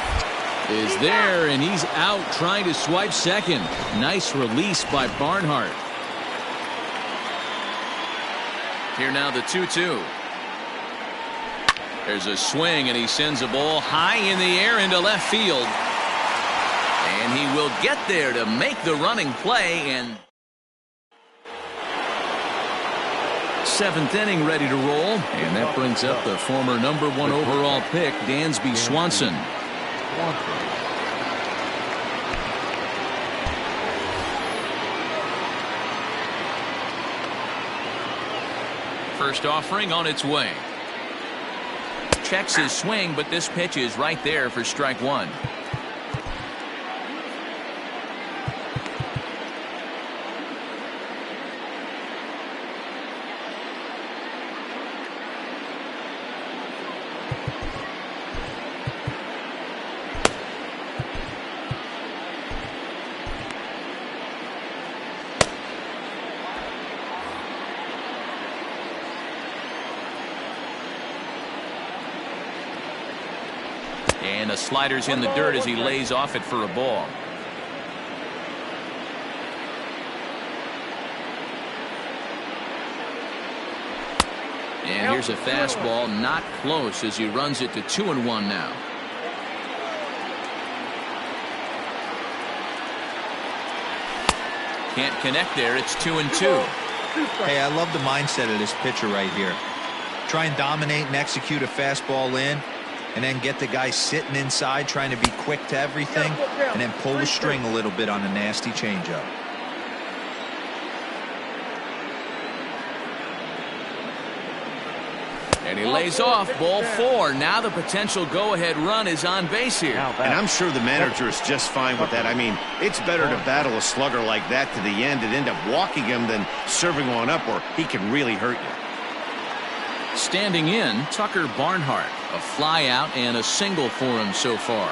is there, and he's out trying to swipe second. Nice release by Barnhart. Here now the 2-2. There's a swing, and he sends a ball high in the air into left field. And he will get there to make the running play. And 7th inning ready to roll, and that brings up the former #1 overall pick, Dansby Swanson. First offering on its way. Checks his swing, but this pitch is right there for strike 1. And a slider's in the dirt as he lays off it for a ball. And here's a fastball, not close, as he runs it to 2-1 now. Can't connect there. It's 2-2. Hey, I love the mindset of this pitcher right here. Try and dominate and execute a fastball in, and then get the guy sitting inside trying to be quick to everything, and then pull the string a little bit on a nasty changeup. And he lays off, ball 4. Now the potential go-ahead run is on base here. And I'm sure the manager is just fine with that. I mean, it's better to battle a slugger like that to the end and end up walking him than serving one up where he can really hurt you. Standing in, Tucker Barnhart. A fly out and a single for him so far.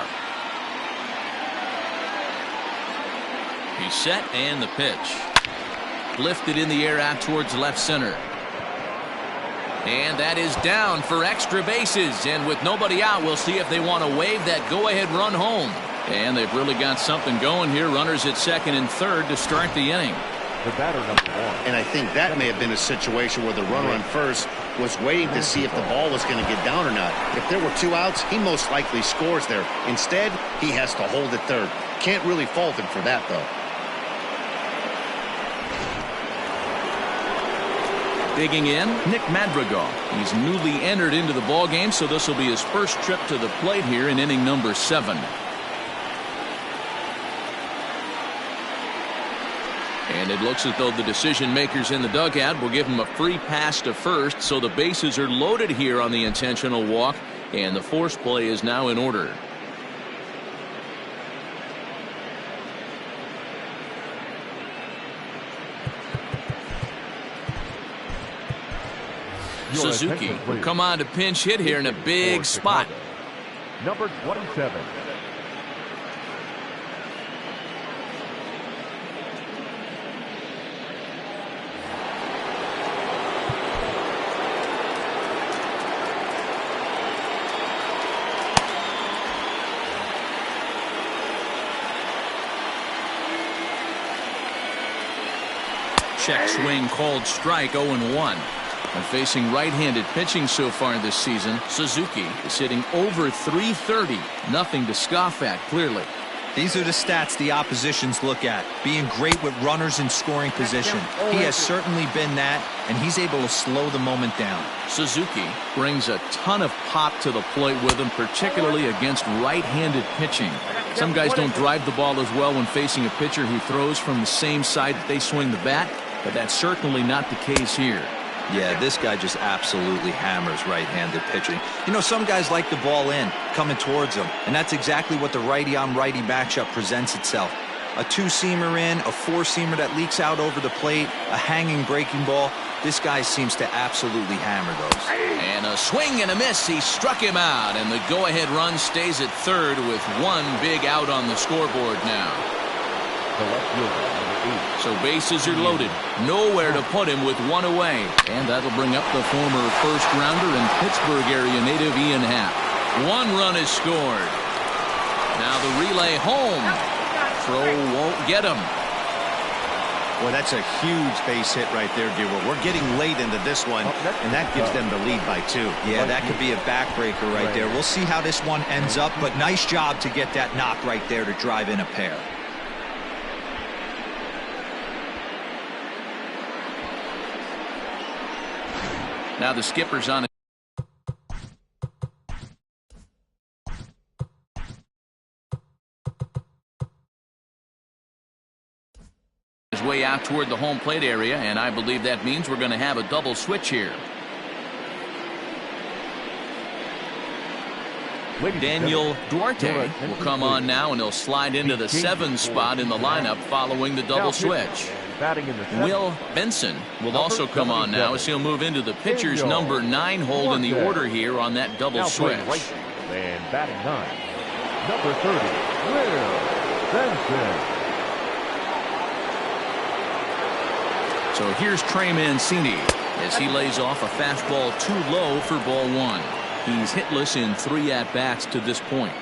He's set, and the pitch. Lifted in the air out towards left center. And that is down for extra bases. And with nobody out, we'll see if they want to wave that go-ahead run home. And they've really got something going here. Runners at second and third to start the inning. The batter, #1. And I think that may have been a situation where the runner on first was waiting to see if the ball was going to get down or not. If there were 2 outs, he most likely scores there. Instead, he has to hold at third. Can't really fault him for that, though. Digging in, Nick Madrigal. He's newly entered into the ballgame, so this will be his first trip to the plate here in inning number 7. And it looks as though the decision makers in the dugout will give him a free pass to first, so the bases are loaded here on the intentional walk, and the force play is now in order. Suzuki will come on to pinch hit here in a big spot. Number 27. Check swing called strike, 0-1. And facing right-handed pitching so far this season, Suzuki is hitting over .330. Nothing to scoff at, clearly. These are the stats the oppositions look at. Being great with runners in scoring position. He has certainly been that, and he's able to slow the moment down. Suzuki brings a ton of pop to the plate with him, particularly against right-handed pitching. Some guys don't drive the ball as well when facing a pitcher who throws from the same side that they swing the bat, but that's certainly not the case here. Yeah, this guy just absolutely hammers right-handed pitching. You know, some guys like the ball in, coming towards them, and that's exactly what the righty-on-righty matchup presents itself. A two-seamer in, a four-seamer that leaks out over the plate, a hanging breaking ball. This guy seems to absolutely hammer those. And a swing and a miss. He struck him out, and the go-ahead run stays at third with one big out on the scoreboard now. to left fielder, number 8. So bases are loaded. Nowhere to put him with one away. And that'll bring up the former first-rounder and Pittsburgh area native Ian Happ. One run is scored. Now the relay home. Throw won't get him. Well, that's a huge base hit right there, Dewar. We're getting late into this one, and that gives them the lead by 2. Yeah, that could be a backbreaker right there. We'll see how this one ends up, but nice job to get that knock right there to drive in a pair. Now the skipper's on his way out toward the home plate area, and I believe that means we're going to have a double switch here. Daniel Duarte will come on now, and he'll slide into the 7 spot in the lineup following the double switch. Will Benson will also come on now as he'll move into the pitcher's number 9 hold in the order here on that double switch. And batting 9, number 30, Will Benson. So here's Trey Mancini as he lays off a fastball too low for ball 1. He's hitless in 3 at-bats to this point.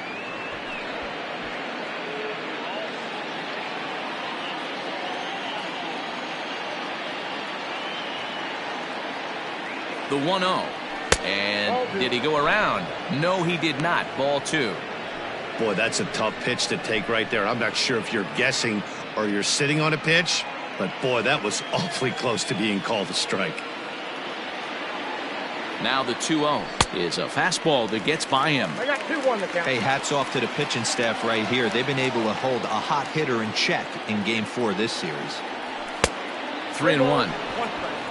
The 1-0. And did he go around? No, he did not. Ball 2. Boy, that's a tough pitch to take right there. I'm not sure if you're guessing or you're sitting on a pitch, but boy, that was awfully close to being called a strike. Now the 2-0 is a fastball that gets by him. I got 2-1 the count. Hey, hats off to the pitching staff right here. They've been able to hold a hot hitter in check in Game 4 of this series. 3-1.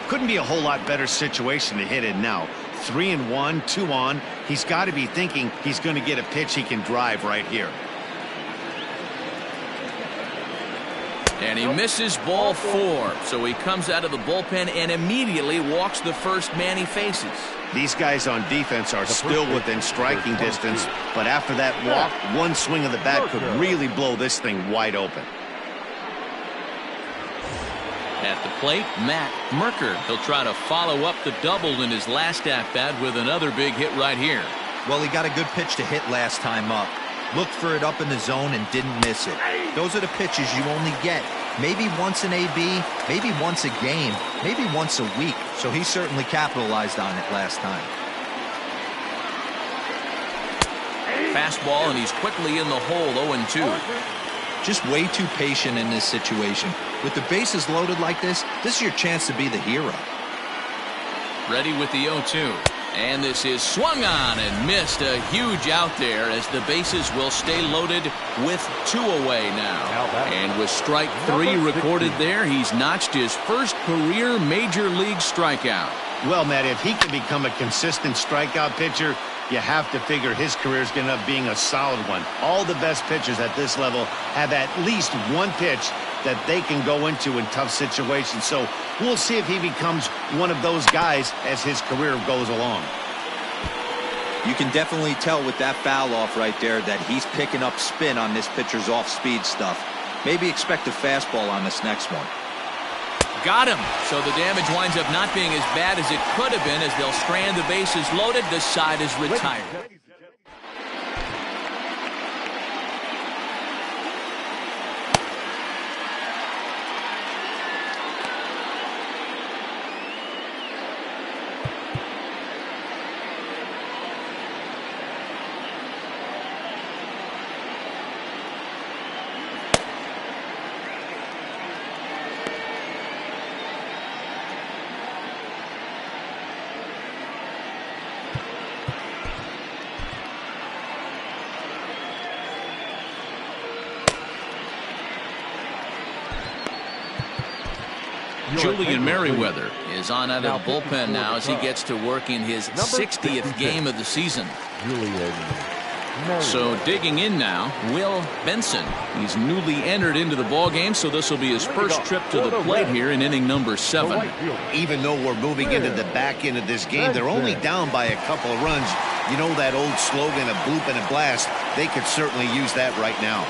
Couldn't be a whole lot better situation to hit it now. 3-1, 2 on. He's got to be thinking he's going to get a pitch he can drive right here. And he misses ball 4. So he comes out of the bullpen and immediately walks the first man he faces. These guys on defense are still within striking distance, but after that walk, one swing of the bat could really blow this thing wide open. At the plate, Matt Merker. He'll try to follow up the double in his last at-bat with another big hit right here. Well, he got a good pitch to hit last time up. Looked for it up in the zone and didn't miss it. Those are the pitches you only get maybe once in AB, maybe once a game, maybe once a week. So he certainly capitalized on it last time. Fastball, and he's quickly in the hole, 0-2. Just way too patient in this situation. With the bases loaded like this is your chance to be the hero. Ready with the 0-2. And this is swung on and missed. A huge out there as the bases will stay loaded with 2 away now. And with strike 3 recorded there, he's notched his first career major league strikeout. Well, Matt, if he can become a consistent strikeout pitcher, you have to figure his career is going to end up being a solid one. All the best pitchers at this level have at least one pitch that they can go into in tough situations. So we'll see if he becomes one of those guys as his career goes along. You can definitely tell with that foul off right there that he's picking up spin on this pitcher's off-speed stuff. Maybe expect a fastball on this next one. Got him. So the damage winds up not being as bad as it could have been as they'll strand the bases loaded. The side is retired. Julian Merriweather is on out of the bullpen now as he gets to work in his 60th game of the season. So digging in now, Will Benson. He's newly entered into the ballgame, so this will be his first trip to the plate here in inning number 7. Even though we're moving into the back end of this game, they're only down by a couple of runs. You know that old slogan, a bloop and a blast. They could certainly use that right now.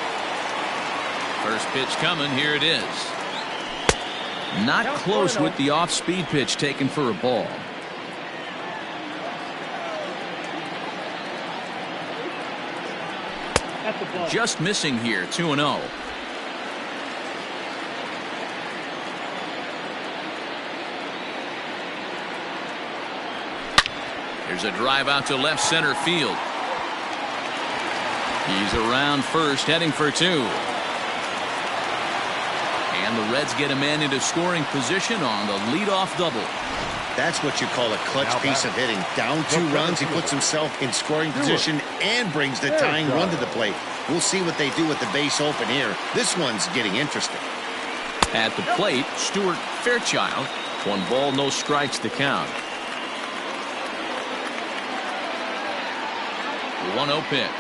First pitch coming. Here it is. Not close with the off-speed pitch taken for a ball. That's the ball. Just missing here, 2-0. There's a drive out to left center field. He's around first, heading for 2. And the Reds get a man into scoring position on the leadoff double. That's what you call a clutch piece of hitting. Down 2 runs, he puts himself in scoring position and brings the tying run to the plate. We'll see what they do with the base open here. This one's getting interesting. At the plate, Stuart Fairchild. 1 ball, no strikes to count. 1-0 pitch.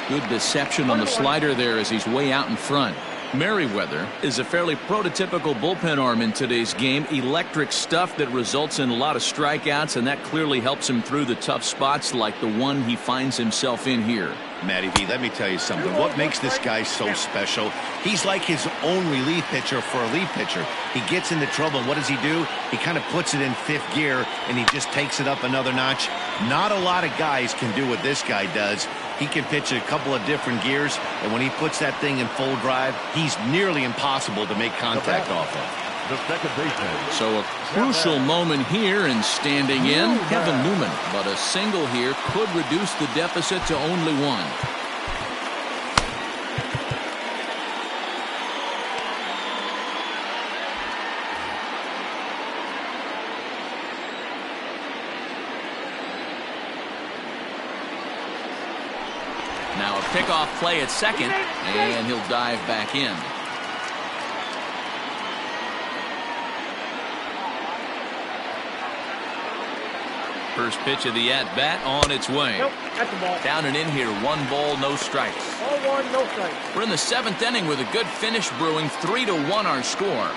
Good deception on the slider there as he's way out in front. Merriweather is a fairly prototypical bullpen arm in today's game. Electric stuff that results in a lot of strikeouts, and that clearly helps him through the tough spots like the one he finds himself in here. Matty V, let me tell you something. What makes this guy so special? He's like his own relief pitcher for a relief pitcher. He gets into trouble. What does he do? He kind of puts it in 5th gear, and he just takes it up another notch. Not a lot of guys can do what this guy does. He can pitch a couple of different gears, and when he puts that thing in full drive, he's nearly impossible to make contact off of. The second baseman. So a crucial moment here, and standing in, Kevin Newman. But a single here could reduce the deficit to only 1. Now a pickoff play at second, and he'll dive back in. First pitch of the at-bat on its way. Nope, that's the ball. Down and in here, 1 ball, no strikes. Ball 1, no strikes. We're in the 7th inning with a good finish brewing. 3-1 our score.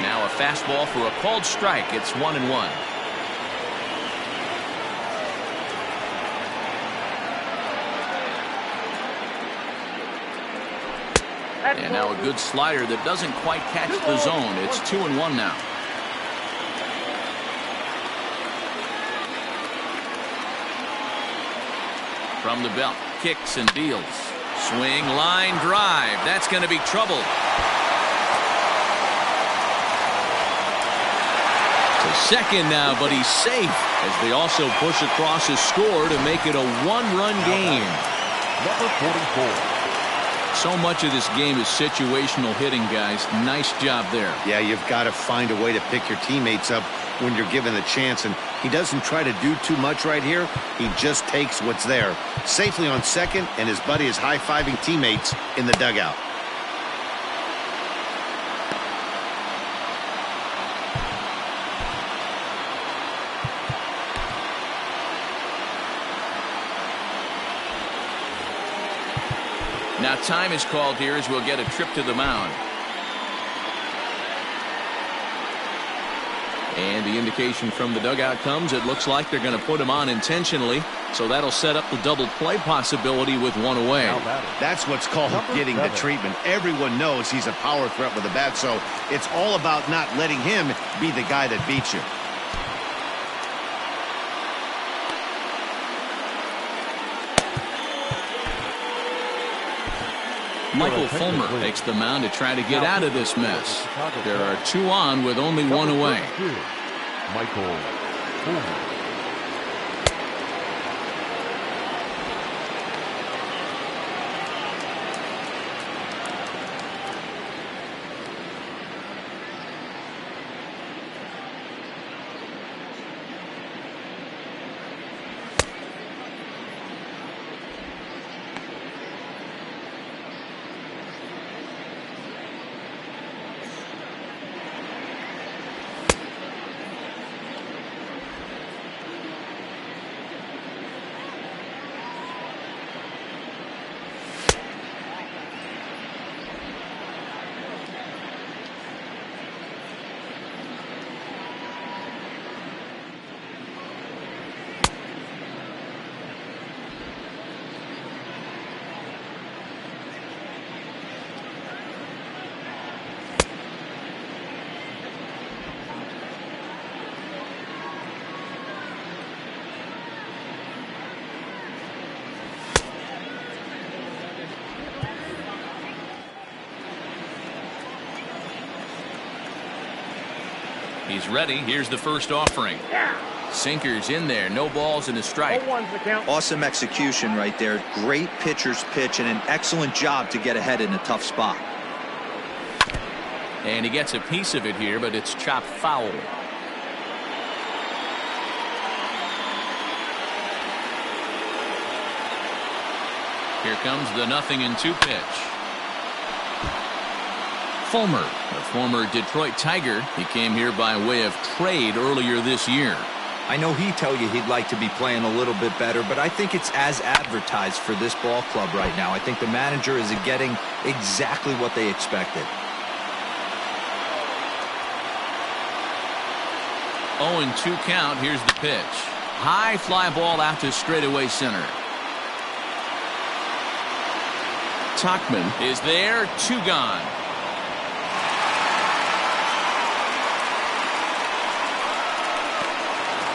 Now a fastball for a called strike. It's 1-1. And now a good slider that doesn't quite catch the zone. It's 2-1 now. From the belt, kicks and deals. Swing, line drive. That's going to be trouble. To second now, but he's safe as they also push across his score to make it a 1-run game. Number 44. So much of this game is situational hitting, guys. Nice job there. Yeah, you've got to find a way to pick your teammates up when you're given the chance, and he doesn't try to do too much right here. He just takes what's there. Safely on second, and his buddy is high-fiving teammates in the dugout. Now time is called here as we'll get a trip to the mound. And the indication from the dugout comes. It looks like they're going to put him on intentionally. So that'll set up the double play possibility with 1 away. That's what's called getting the treatment. Everyone knows he's a power threat with a bat, so it's all about not letting him be the guy that beats you. Michael Fulmer takes the mound to try to get out of this mess. There are 2 on with only 1 away. Michael Fulmer. He's ready. Here's the first offering. Sinkers in there. No balls and a strike. 0-1's the count. Awesome execution right there. Great pitcher's pitch and an excellent job to get ahead in a tough spot. And he gets a piece of it here, but it's chopped foul. Here comes the 0-2 pitch. Fulmer, a former Detroit Tiger. He came here by way of trade earlier this year. I know he'd tell you he'd like to be playing a little bit better, but I think it's as advertised for this ball club right now. I think the manager is getting exactly what they expected. 0-2 count. Here's the pitch. High fly ball out to straightaway center. Tauchman is there. 2 gone.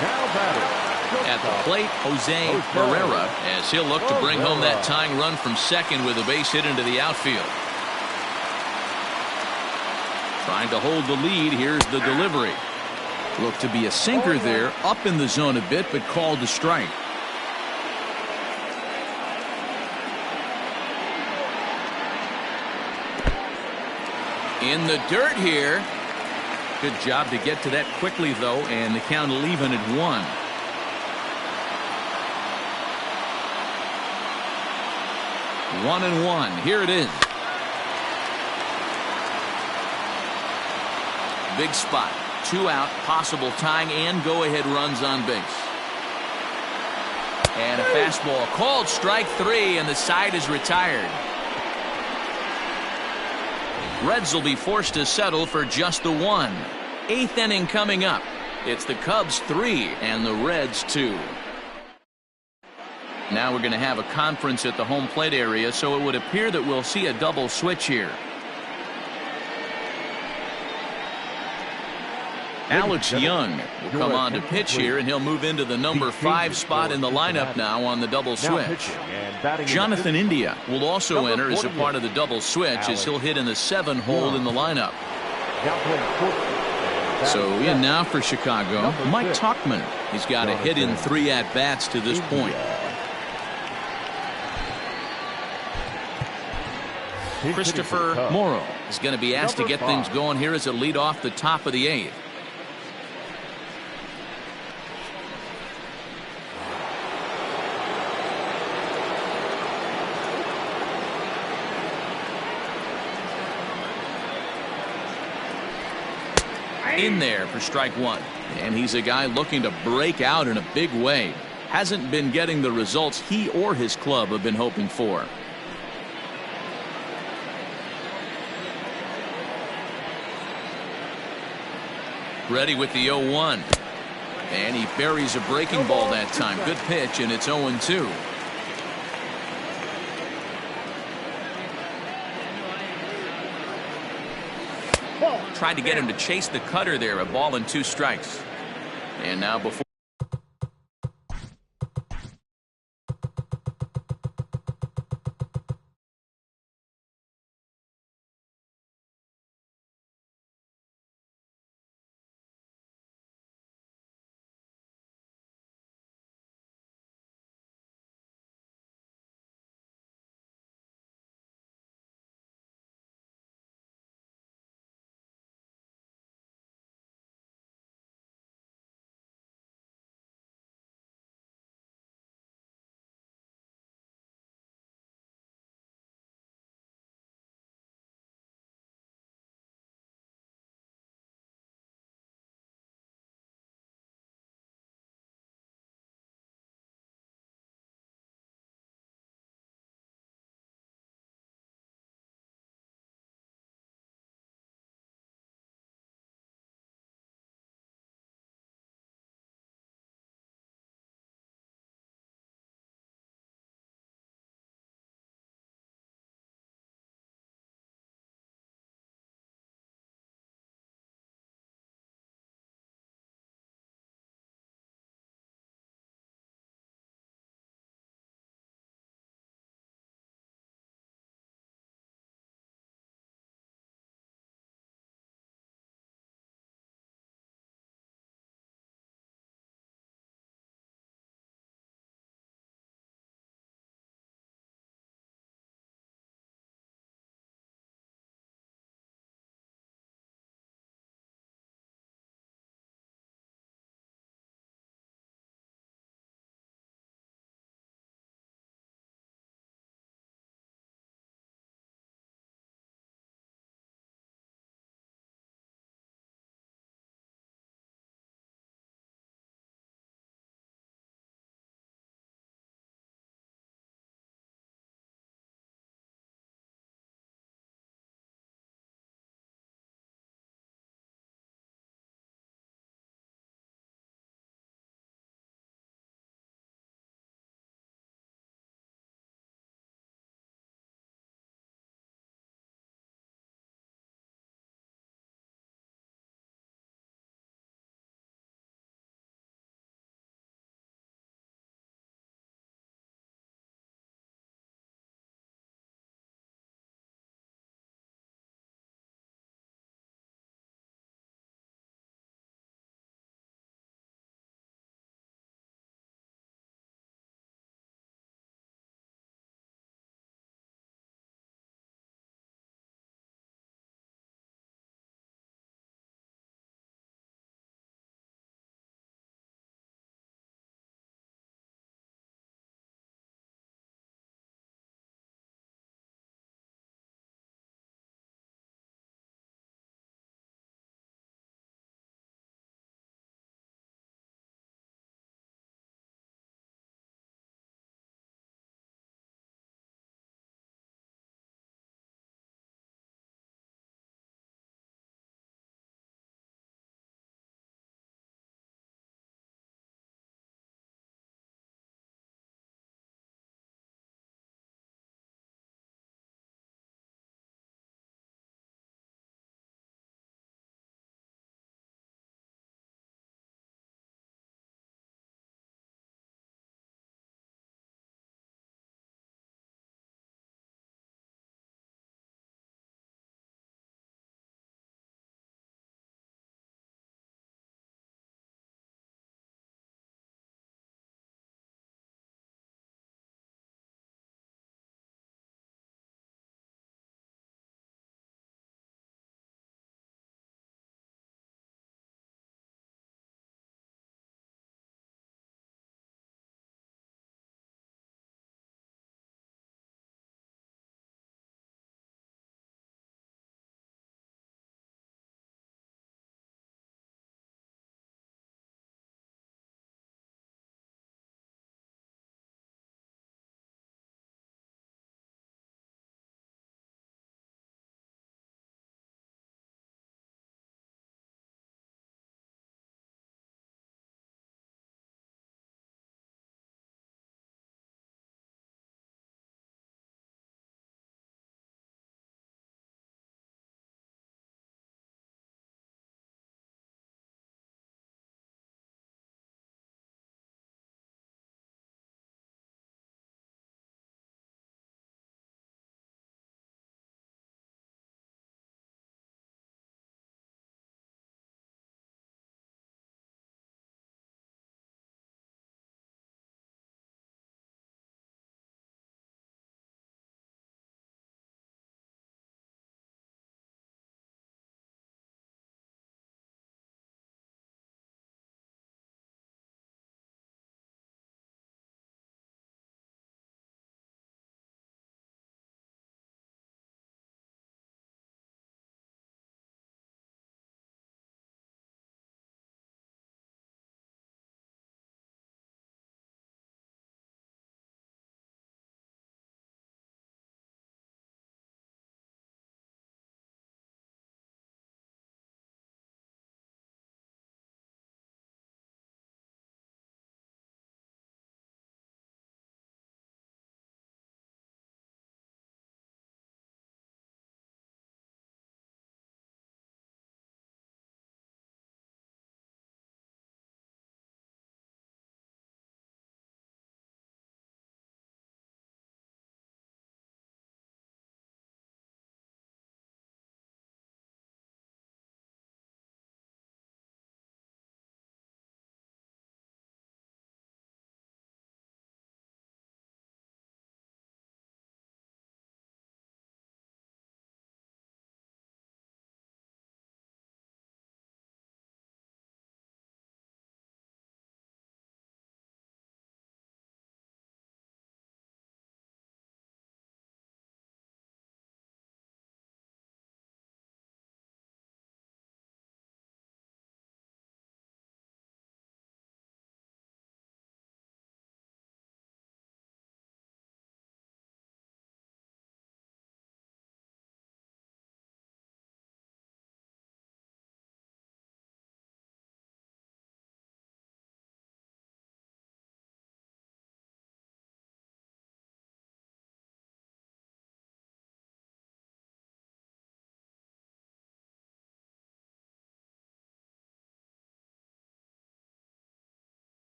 Now batting. At the plate, Jose Barrera, as he'll look to bring home that tying run from second with a base hit into the outfield. Trying to hold the lead. Here's the delivery. Looked to be a sinker there, up in the zone a bit, but called a strike. In the dirt here. Good job to get to that quickly, though, and the count will even at 1. One and one. Here it is. Big spot. 2 out, possible tying and go-ahead runs on base. And a fastball called strike 3, and the side is retired. Reds will be forced to settle for just the 1. 8th inning coming up. It's the Cubs 3 and the Reds 2. Now we're going to have a conference at the home plate area, so it would appear that we'll see a double switch here. Alex Young will come on to pitch here, and he'll move into the number 5 spot in the lineup now on the double switch. Jonathan India will also enter as a part of the double switch, as he'll hit in the 7 hole in the lineup. So in now for Chicago, Mike Tauchman. He's got a hit in 3 at-bats to this point. Christopher Morrow is going to be asked to get things going here as a lead off the top of the 8th. In there for strike 1. And he's a guy looking to break out in a big way. Hasn't been getting the results he or his club have been hoping for. Ready with the 0-1. And he buries a breaking ball that time. Good pitch, and it's 0-2. Tried to get him to chase the cutter there. A ball and 2 strikes. And now before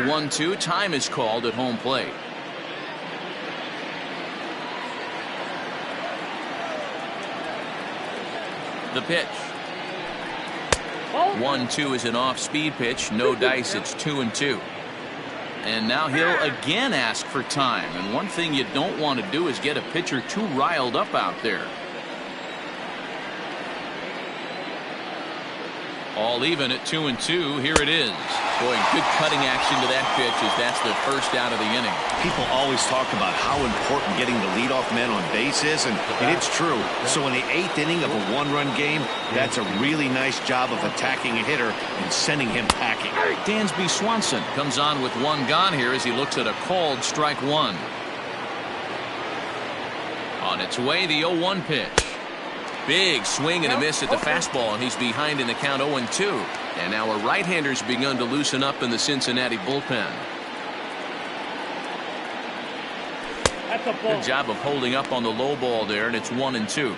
1-2. Time is called at home plate. The pitch. 1-2 is an off-speed pitch. No dice. It's 2-2. And now he'll again ask for time. And one thing you don't want to do is get a pitcher too riled up out there. All even at 2-2. Here it is. Boy, good cutting action to that pitch as that's the first out of the inning. People always talk about how important getting the leadoff man on base is, and it's true. So in the 8th inning of a one-run game, that's a really nice job of attacking a hitter and sending him packing. Dansby Swanson comes on with one gone here as he looks at a called strike one. On its way, the 0-1 pitch. Big swing and a miss at the fastball, and he's behind in the count 0-2. And now a right-hander's begun to loosen up in the Cincinnati bullpen. Good job of holding up on the low ball there, and it's 1-2.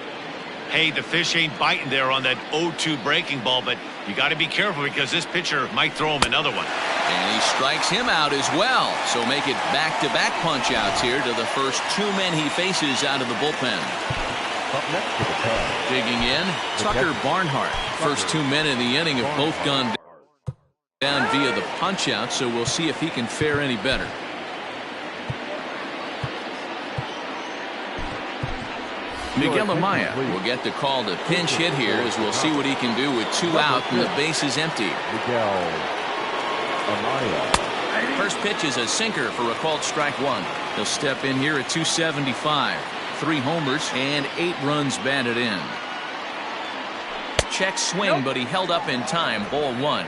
Hey, the fish ain't biting there on that 0-2 breaking ball, but you got to be careful because this pitcher might throw him another one. And he strikes him out as well. So make it back-to-back punch-outs here to the first 2 men he faces out of the bullpen. Up next to the Cubs, Digging in, Tucker Barnhart. First 2 men in the inning have both gone down via the punch-out, so we'll see if he can fare any better. Miguel Amaya will get the call to pinch hit here as we'll see what he can do with 2 out and the base is empty. Miguel Amaya. First pitch is a sinker for a called strike one. He'll step in here at 275. 3 homers and 8 runs batted in. Check swing, but he held up in time. Ball 1.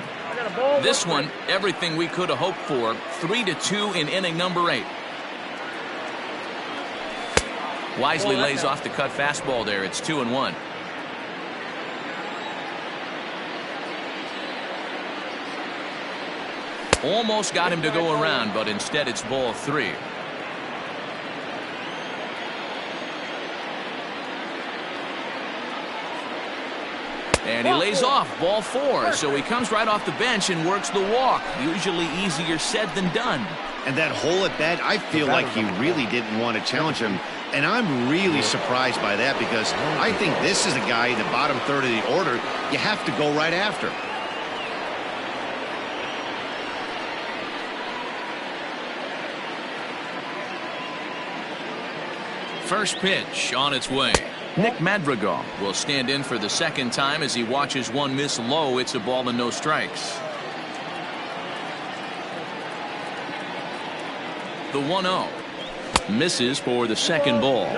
This one, everything we could have hoped for. 3-2 in inning number 8. Wisely lays off the cut fastball there. It's 2-1. Almost got him to go around, but instead it's ball 3. And he lays off ball 4, so he comes right off the bench and works the walk. Usually easier said than done. And that hole at bat, I feel like he really didn't want to challenge him. And I'm really surprised by that because I think this is a guy in the bottom third of the order you have to go right after. First pitch on its way. Nick Madrigal will stand in for the second time as he watches one miss low. It's a ball and no strikes. The 1-0 misses for the second ball.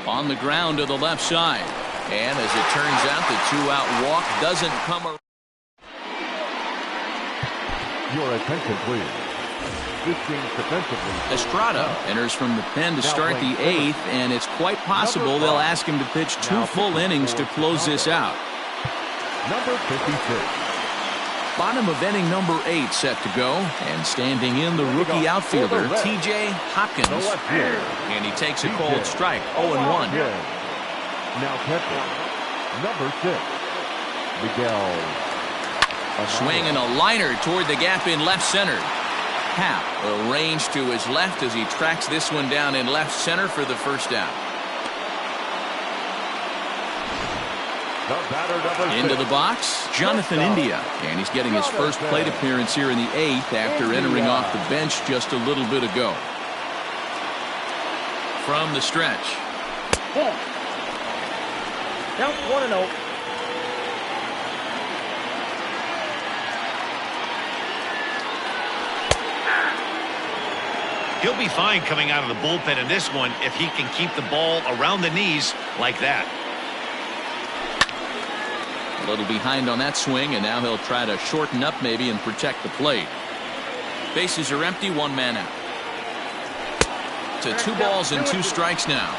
On the ground to the left side. And as it turns out, the 2-out walk doesn't come around. Your attention, please. Switching defensively. Estrada enters from the pen to start the 8th, and it's quite possible they'll ask him to pitch 2 full innings to close this out. Number 56. Bottom of inning number 8 set to go, and standing in the rookie outfielder T.J. Hopkins, and he takes a cold strike. 0-1. Now catching number 6, Miguel. A swing and a liner toward the gap in left center. Happ arranged to his left as he tracks this one down in left center for the first out. Into the box, Jonathan India, and he's getting his first plate appearance here in the 8th after entering off the bench just a little bit ago. From the stretch. Count 1-0. He'll be fine coming out of the bullpen in this one if he can keep the ball around the knees like that. A little behind on that swing, and now he'll try to shorten up maybe and protect the plate. Bases are empty, 1 man out. To 2 balls and 2 strikes now.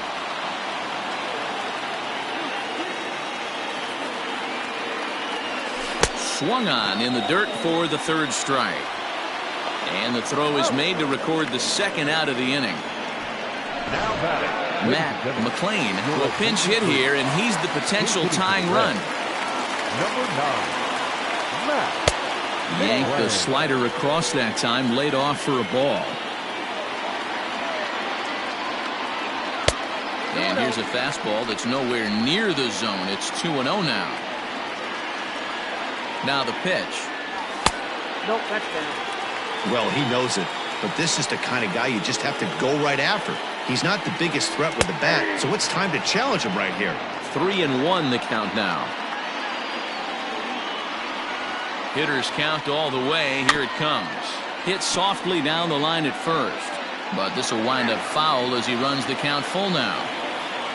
Swung on in the dirt for the 3rd strike. And the throw is made to record the 2nd out of the inning. Now batting, Matt McLean will pinch hit here, and he's the potential tying run. Number 9, Matt. Yanked the slider across that time, laid off for a ball. And here's a fastball that's nowhere near the zone. It's 2-0 now. Now the pitch. Nope, that's down. Well, he knows it, but this is the kind of guy you just have to go right after. He's not the biggest threat with the bat, so it's time to challenge him right here. 3-1 the count now. Hitters count all the way. Here it comes. Hit softly down the line at first, but this will wind up foul as he runs the count full now.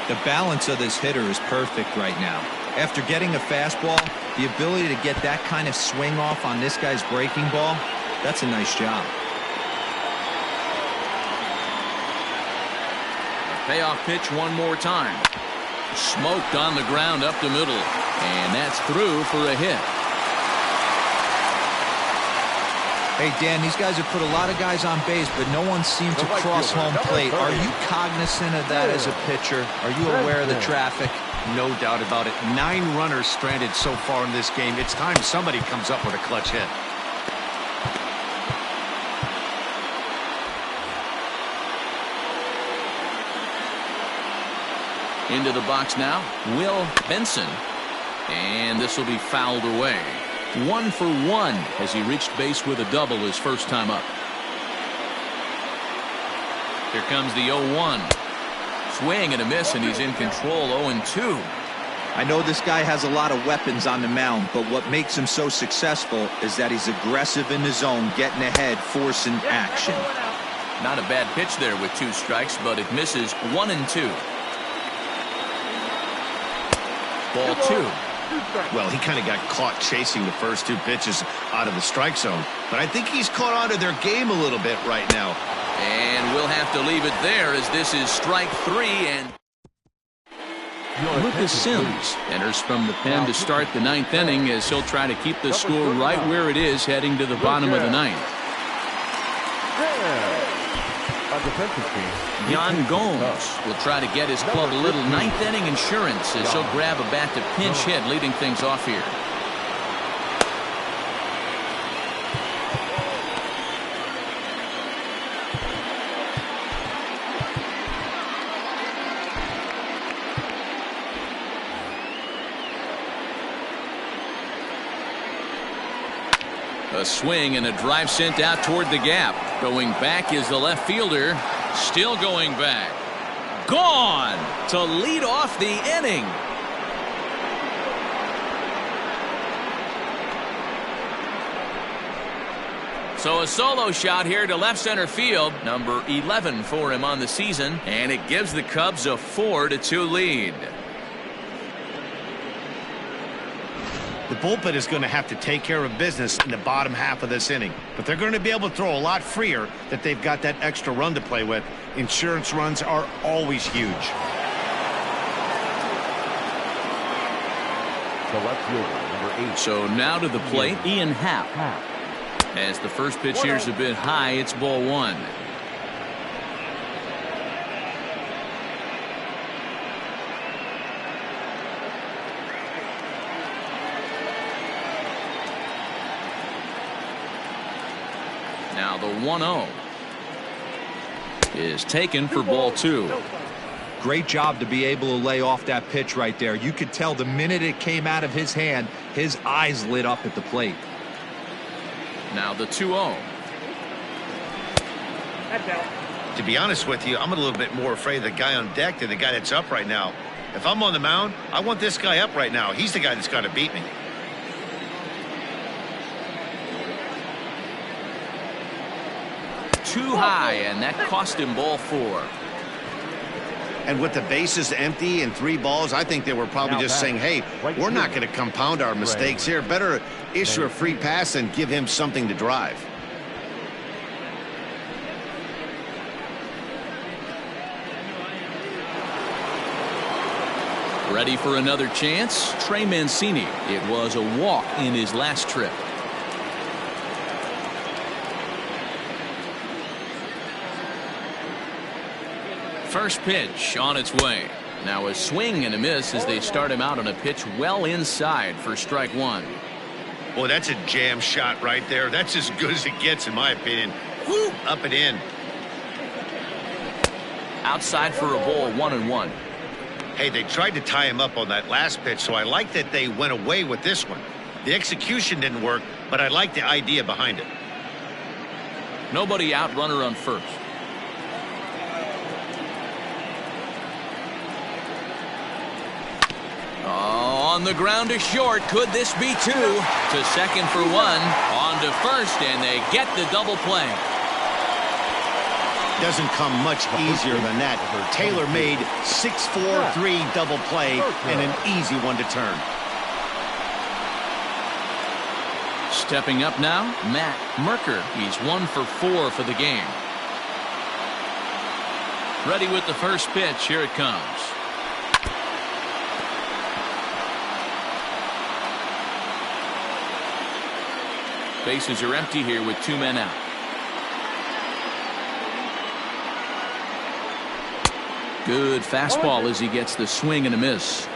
The balance of this hitter is perfect right now. After getting a fastball, the ability to get that kind of swing off on this guy's breaking ball, that's a nice job. Payoff pitch one more time. Smoked on the ground up the middle, and that's through for a hit. Hey, Dan, these guys have put a lot of guys on base, but no one seemed to cross home plate. Are you cognizant of that as a pitcher? Are you aware of the traffic? No doubt about it. 9 runners stranded so far in this game. It's time somebody comes up with a clutch hit. Into the box now, Will Benson. And this will be fouled away. 1 for 1 as he reached base with a double his first time up. Here comes the 0-1. Swing and a miss, and he's in control. 0-2. I know this guy has a lot of weapons on the mound, but what makes him so successful is that he's aggressive in the zone, getting ahead, forcing action. Not a bad pitch there with 2 strikes, but it misses. 1-2. Ball 2. Well, he kind of got caught chasing the first 2 pitches out of the strike zone, but I think he's caught on to their game a little bit right now. And we'll have to leave it there as this is strike 3. And Lucas Sims enters from the pen to start the 9th inning as he'll try to keep the score right where it is heading to the bottom of the 9th. Jan Gomes will try to get his club a little 9th inning insurance as he'll grab a bat to pinch hit, leading things off here. A swing and a drive sent out toward the gap. Going back is the left fielder. Still going back. Gone to lead off the inning. So a solo shot here to left center field. Number 11 for him on the season. And it gives the Cubs a 4-2 lead. The bullpen is going to have to take care of business in the bottom half of this inning, but they're going to be able to throw a lot freer that they've got that extra run to play with. Insurance runs are always huge. The left fielder, number 8. So now to the plate, Ian Happ. As the first pitch here's a bit high, it's ball 1. Now the 1-0 is taken for ball 2. Great job to be able to lay off that pitch right there. You could tell the minute it came out of his hand, his eyes lit up at the plate. Now the 2-0. To be honest with you, I'm a little bit more afraid of the guy on deck than the guy that's up right now. If I'm on the mound, I want this guy up right now. He's the guy that's got to beat me. Too high, and that cost him ball 4. And with the bases empty and 3 balls, I think they were probably just saying, hey, we're not going to compound our mistakes here. Better issue a free pass and give him something to drive. Ready for another chance? Trey Mancini. It was a walk in his last trip. First pitch on its way. Now a swing and a miss as they start him out on a pitch well inside for strike one. Well, that's a jam shot right there. That's as good as it gets, in my opinion. Woo, up and in. Outside for a ball, 1-1. Hey, they tried to tie him up on that last pitch, so I like that they went away with this one. The execution didn't work, but I like the idea behind it. Nobody out, runner on first. On the ground to short. Could this be two? To second for one. On to first, and they get the double play. Doesn't come much easier than that. Taylor made 6-4-3 double play and an easy one to turn. Stepping up now, Matt Merker. He's 1 for 4 for the game. Ready with the first pitch. Here it comes. Bases are empty here with 2 men out. Good fastball as he gets the swing and a miss.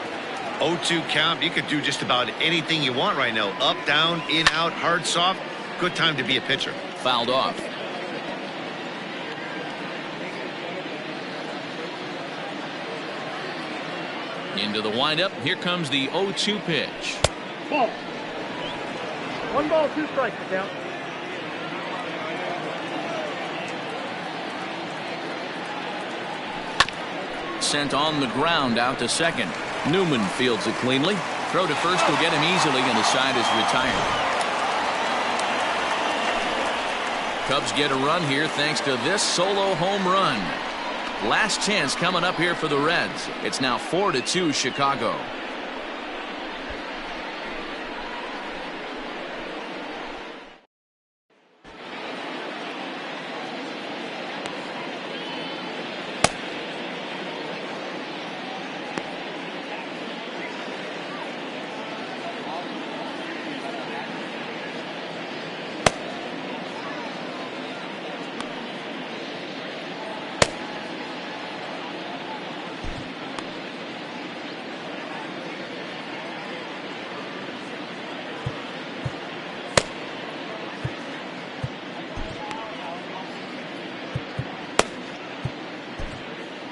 0-2 count. You could do just about anything you want right now. Up, down, in, out, hard, soft. Good time to be a pitcher. Fouled off. Into the windup. Here comes the 0-2 pitch. Ball. 1 ball, 2 strikes to count. Sent on the ground out to second. Newman fields it cleanly. Throw to first will get him easily, and the side is retired. Cubs get a run here thanks to this solo home run. Last chance coming up here for the Reds. It's now 4-2 Chicago.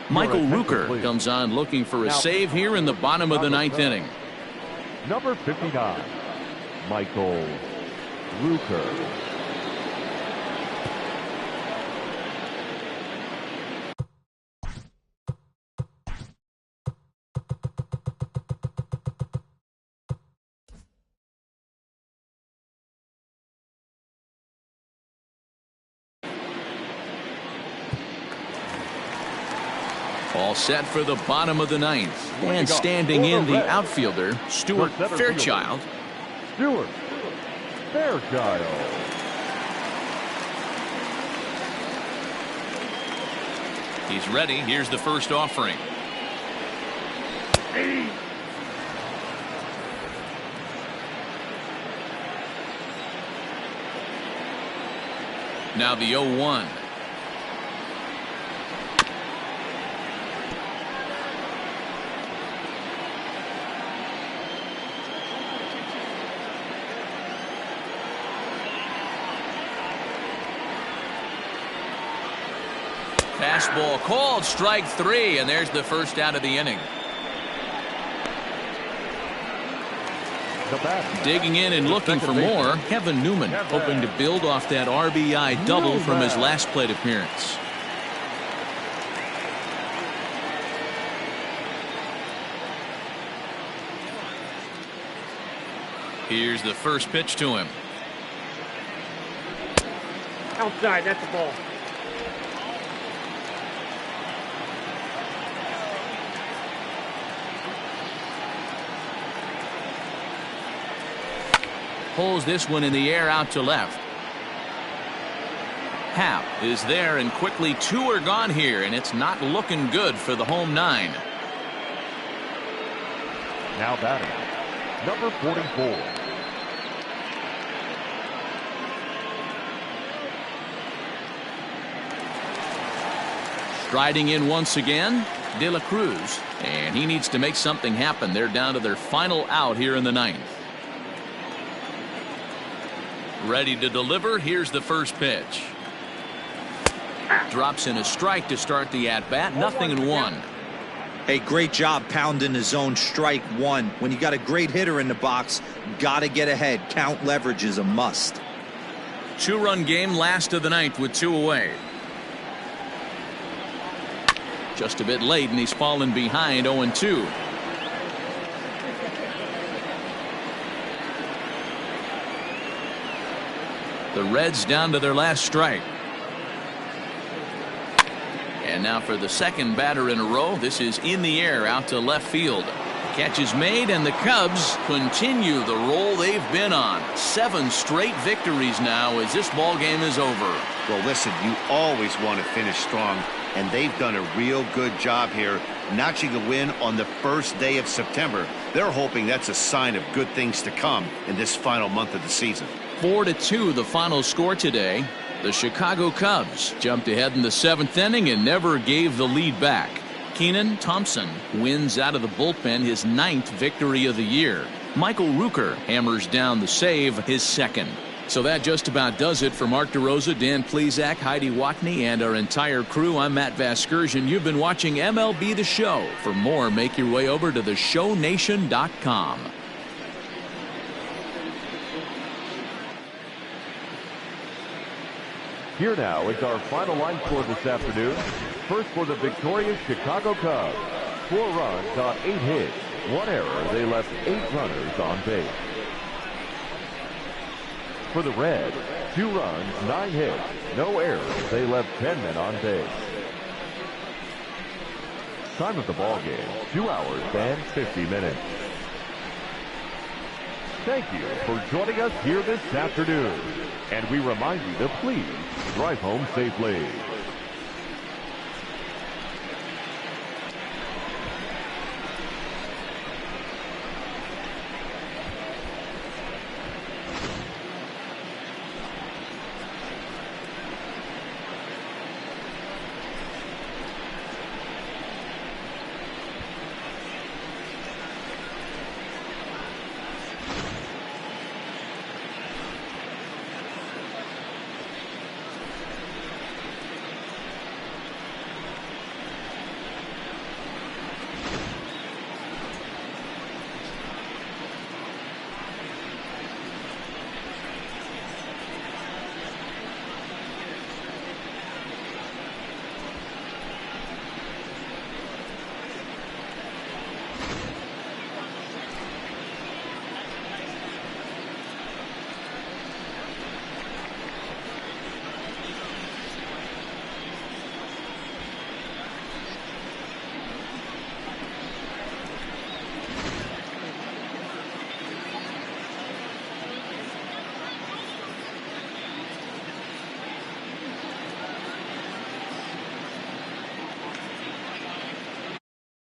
Michael Rooker comes on looking for a save here in the bottom of the 9th inning. Number 59, Michael Rooker. All set for the bottom of the 9th. And standing in the outfielder, Stuart Fairchild. Stuart Fairchild. He's ready. Here's the first offering. Now the 0-1. Fastball called, strike 3, and there's the first out of the inning. Digging in and looking for more, Kevin Newman, hoping to build off that RBI double from his last plate appearance. Here's the first pitch to him. Outside, that's a ball. Pulls this one in the air out to left. Happ is there, and quickly 2 are gone here, and it's not looking good for the home 9. Now batting, number 44. Striding in once again, De La Cruz. And he needs to make something happen. They're down to their final out here in the ninth. Ready to deliver. Here's the first pitch. Drops in a strike to start the at-bat. 0-1. Hey, great job pounding the zone. Strike one. When you got a great hitter in the box, got to get ahead. Count leverage is a must. 2-run game, last of the ninth with 2 away. Just a bit late, and he's fallen behind 0-2. The Reds down to their last strike. And now for the second batter in a row. This is in the air out to left field. Catch is made, and the Cubs continue the roll they've been on. 7 straight victories now as this ball game is over. Well, listen, you always want to finish strong, and they've done a real good job here notching a win on the first day of September. They're hoping that's a sign of good things to come in this final month of the season. 4-2 the final score today. The Chicago Cubs jumped ahead in the 7th inning and never gave the lead back. Keenan Thompson wins out of the bullpen his 9th victory of the year. Michael Rooker hammers down the save, his 2nd. So that just about does it for Mark DeRosa, Dan Plesac, Heidi Watney, and our entire crew. I'm Matt Vasgersian. You've been watching MLB The Show. For more, make your way over to theshownation.com. Here now is our final line score this afternoon. First for the victorious Chicago Cubs. 4 runs on 8 hits. 1 error. They left 8 runners on base. For the Reds, 2 runs, 9 hits. No errors. They left 10 men on base. Time of the ball game, 2 hours and 50 minutes. Thank you for joining us here this afternoon. And we remind you to please drive home safely.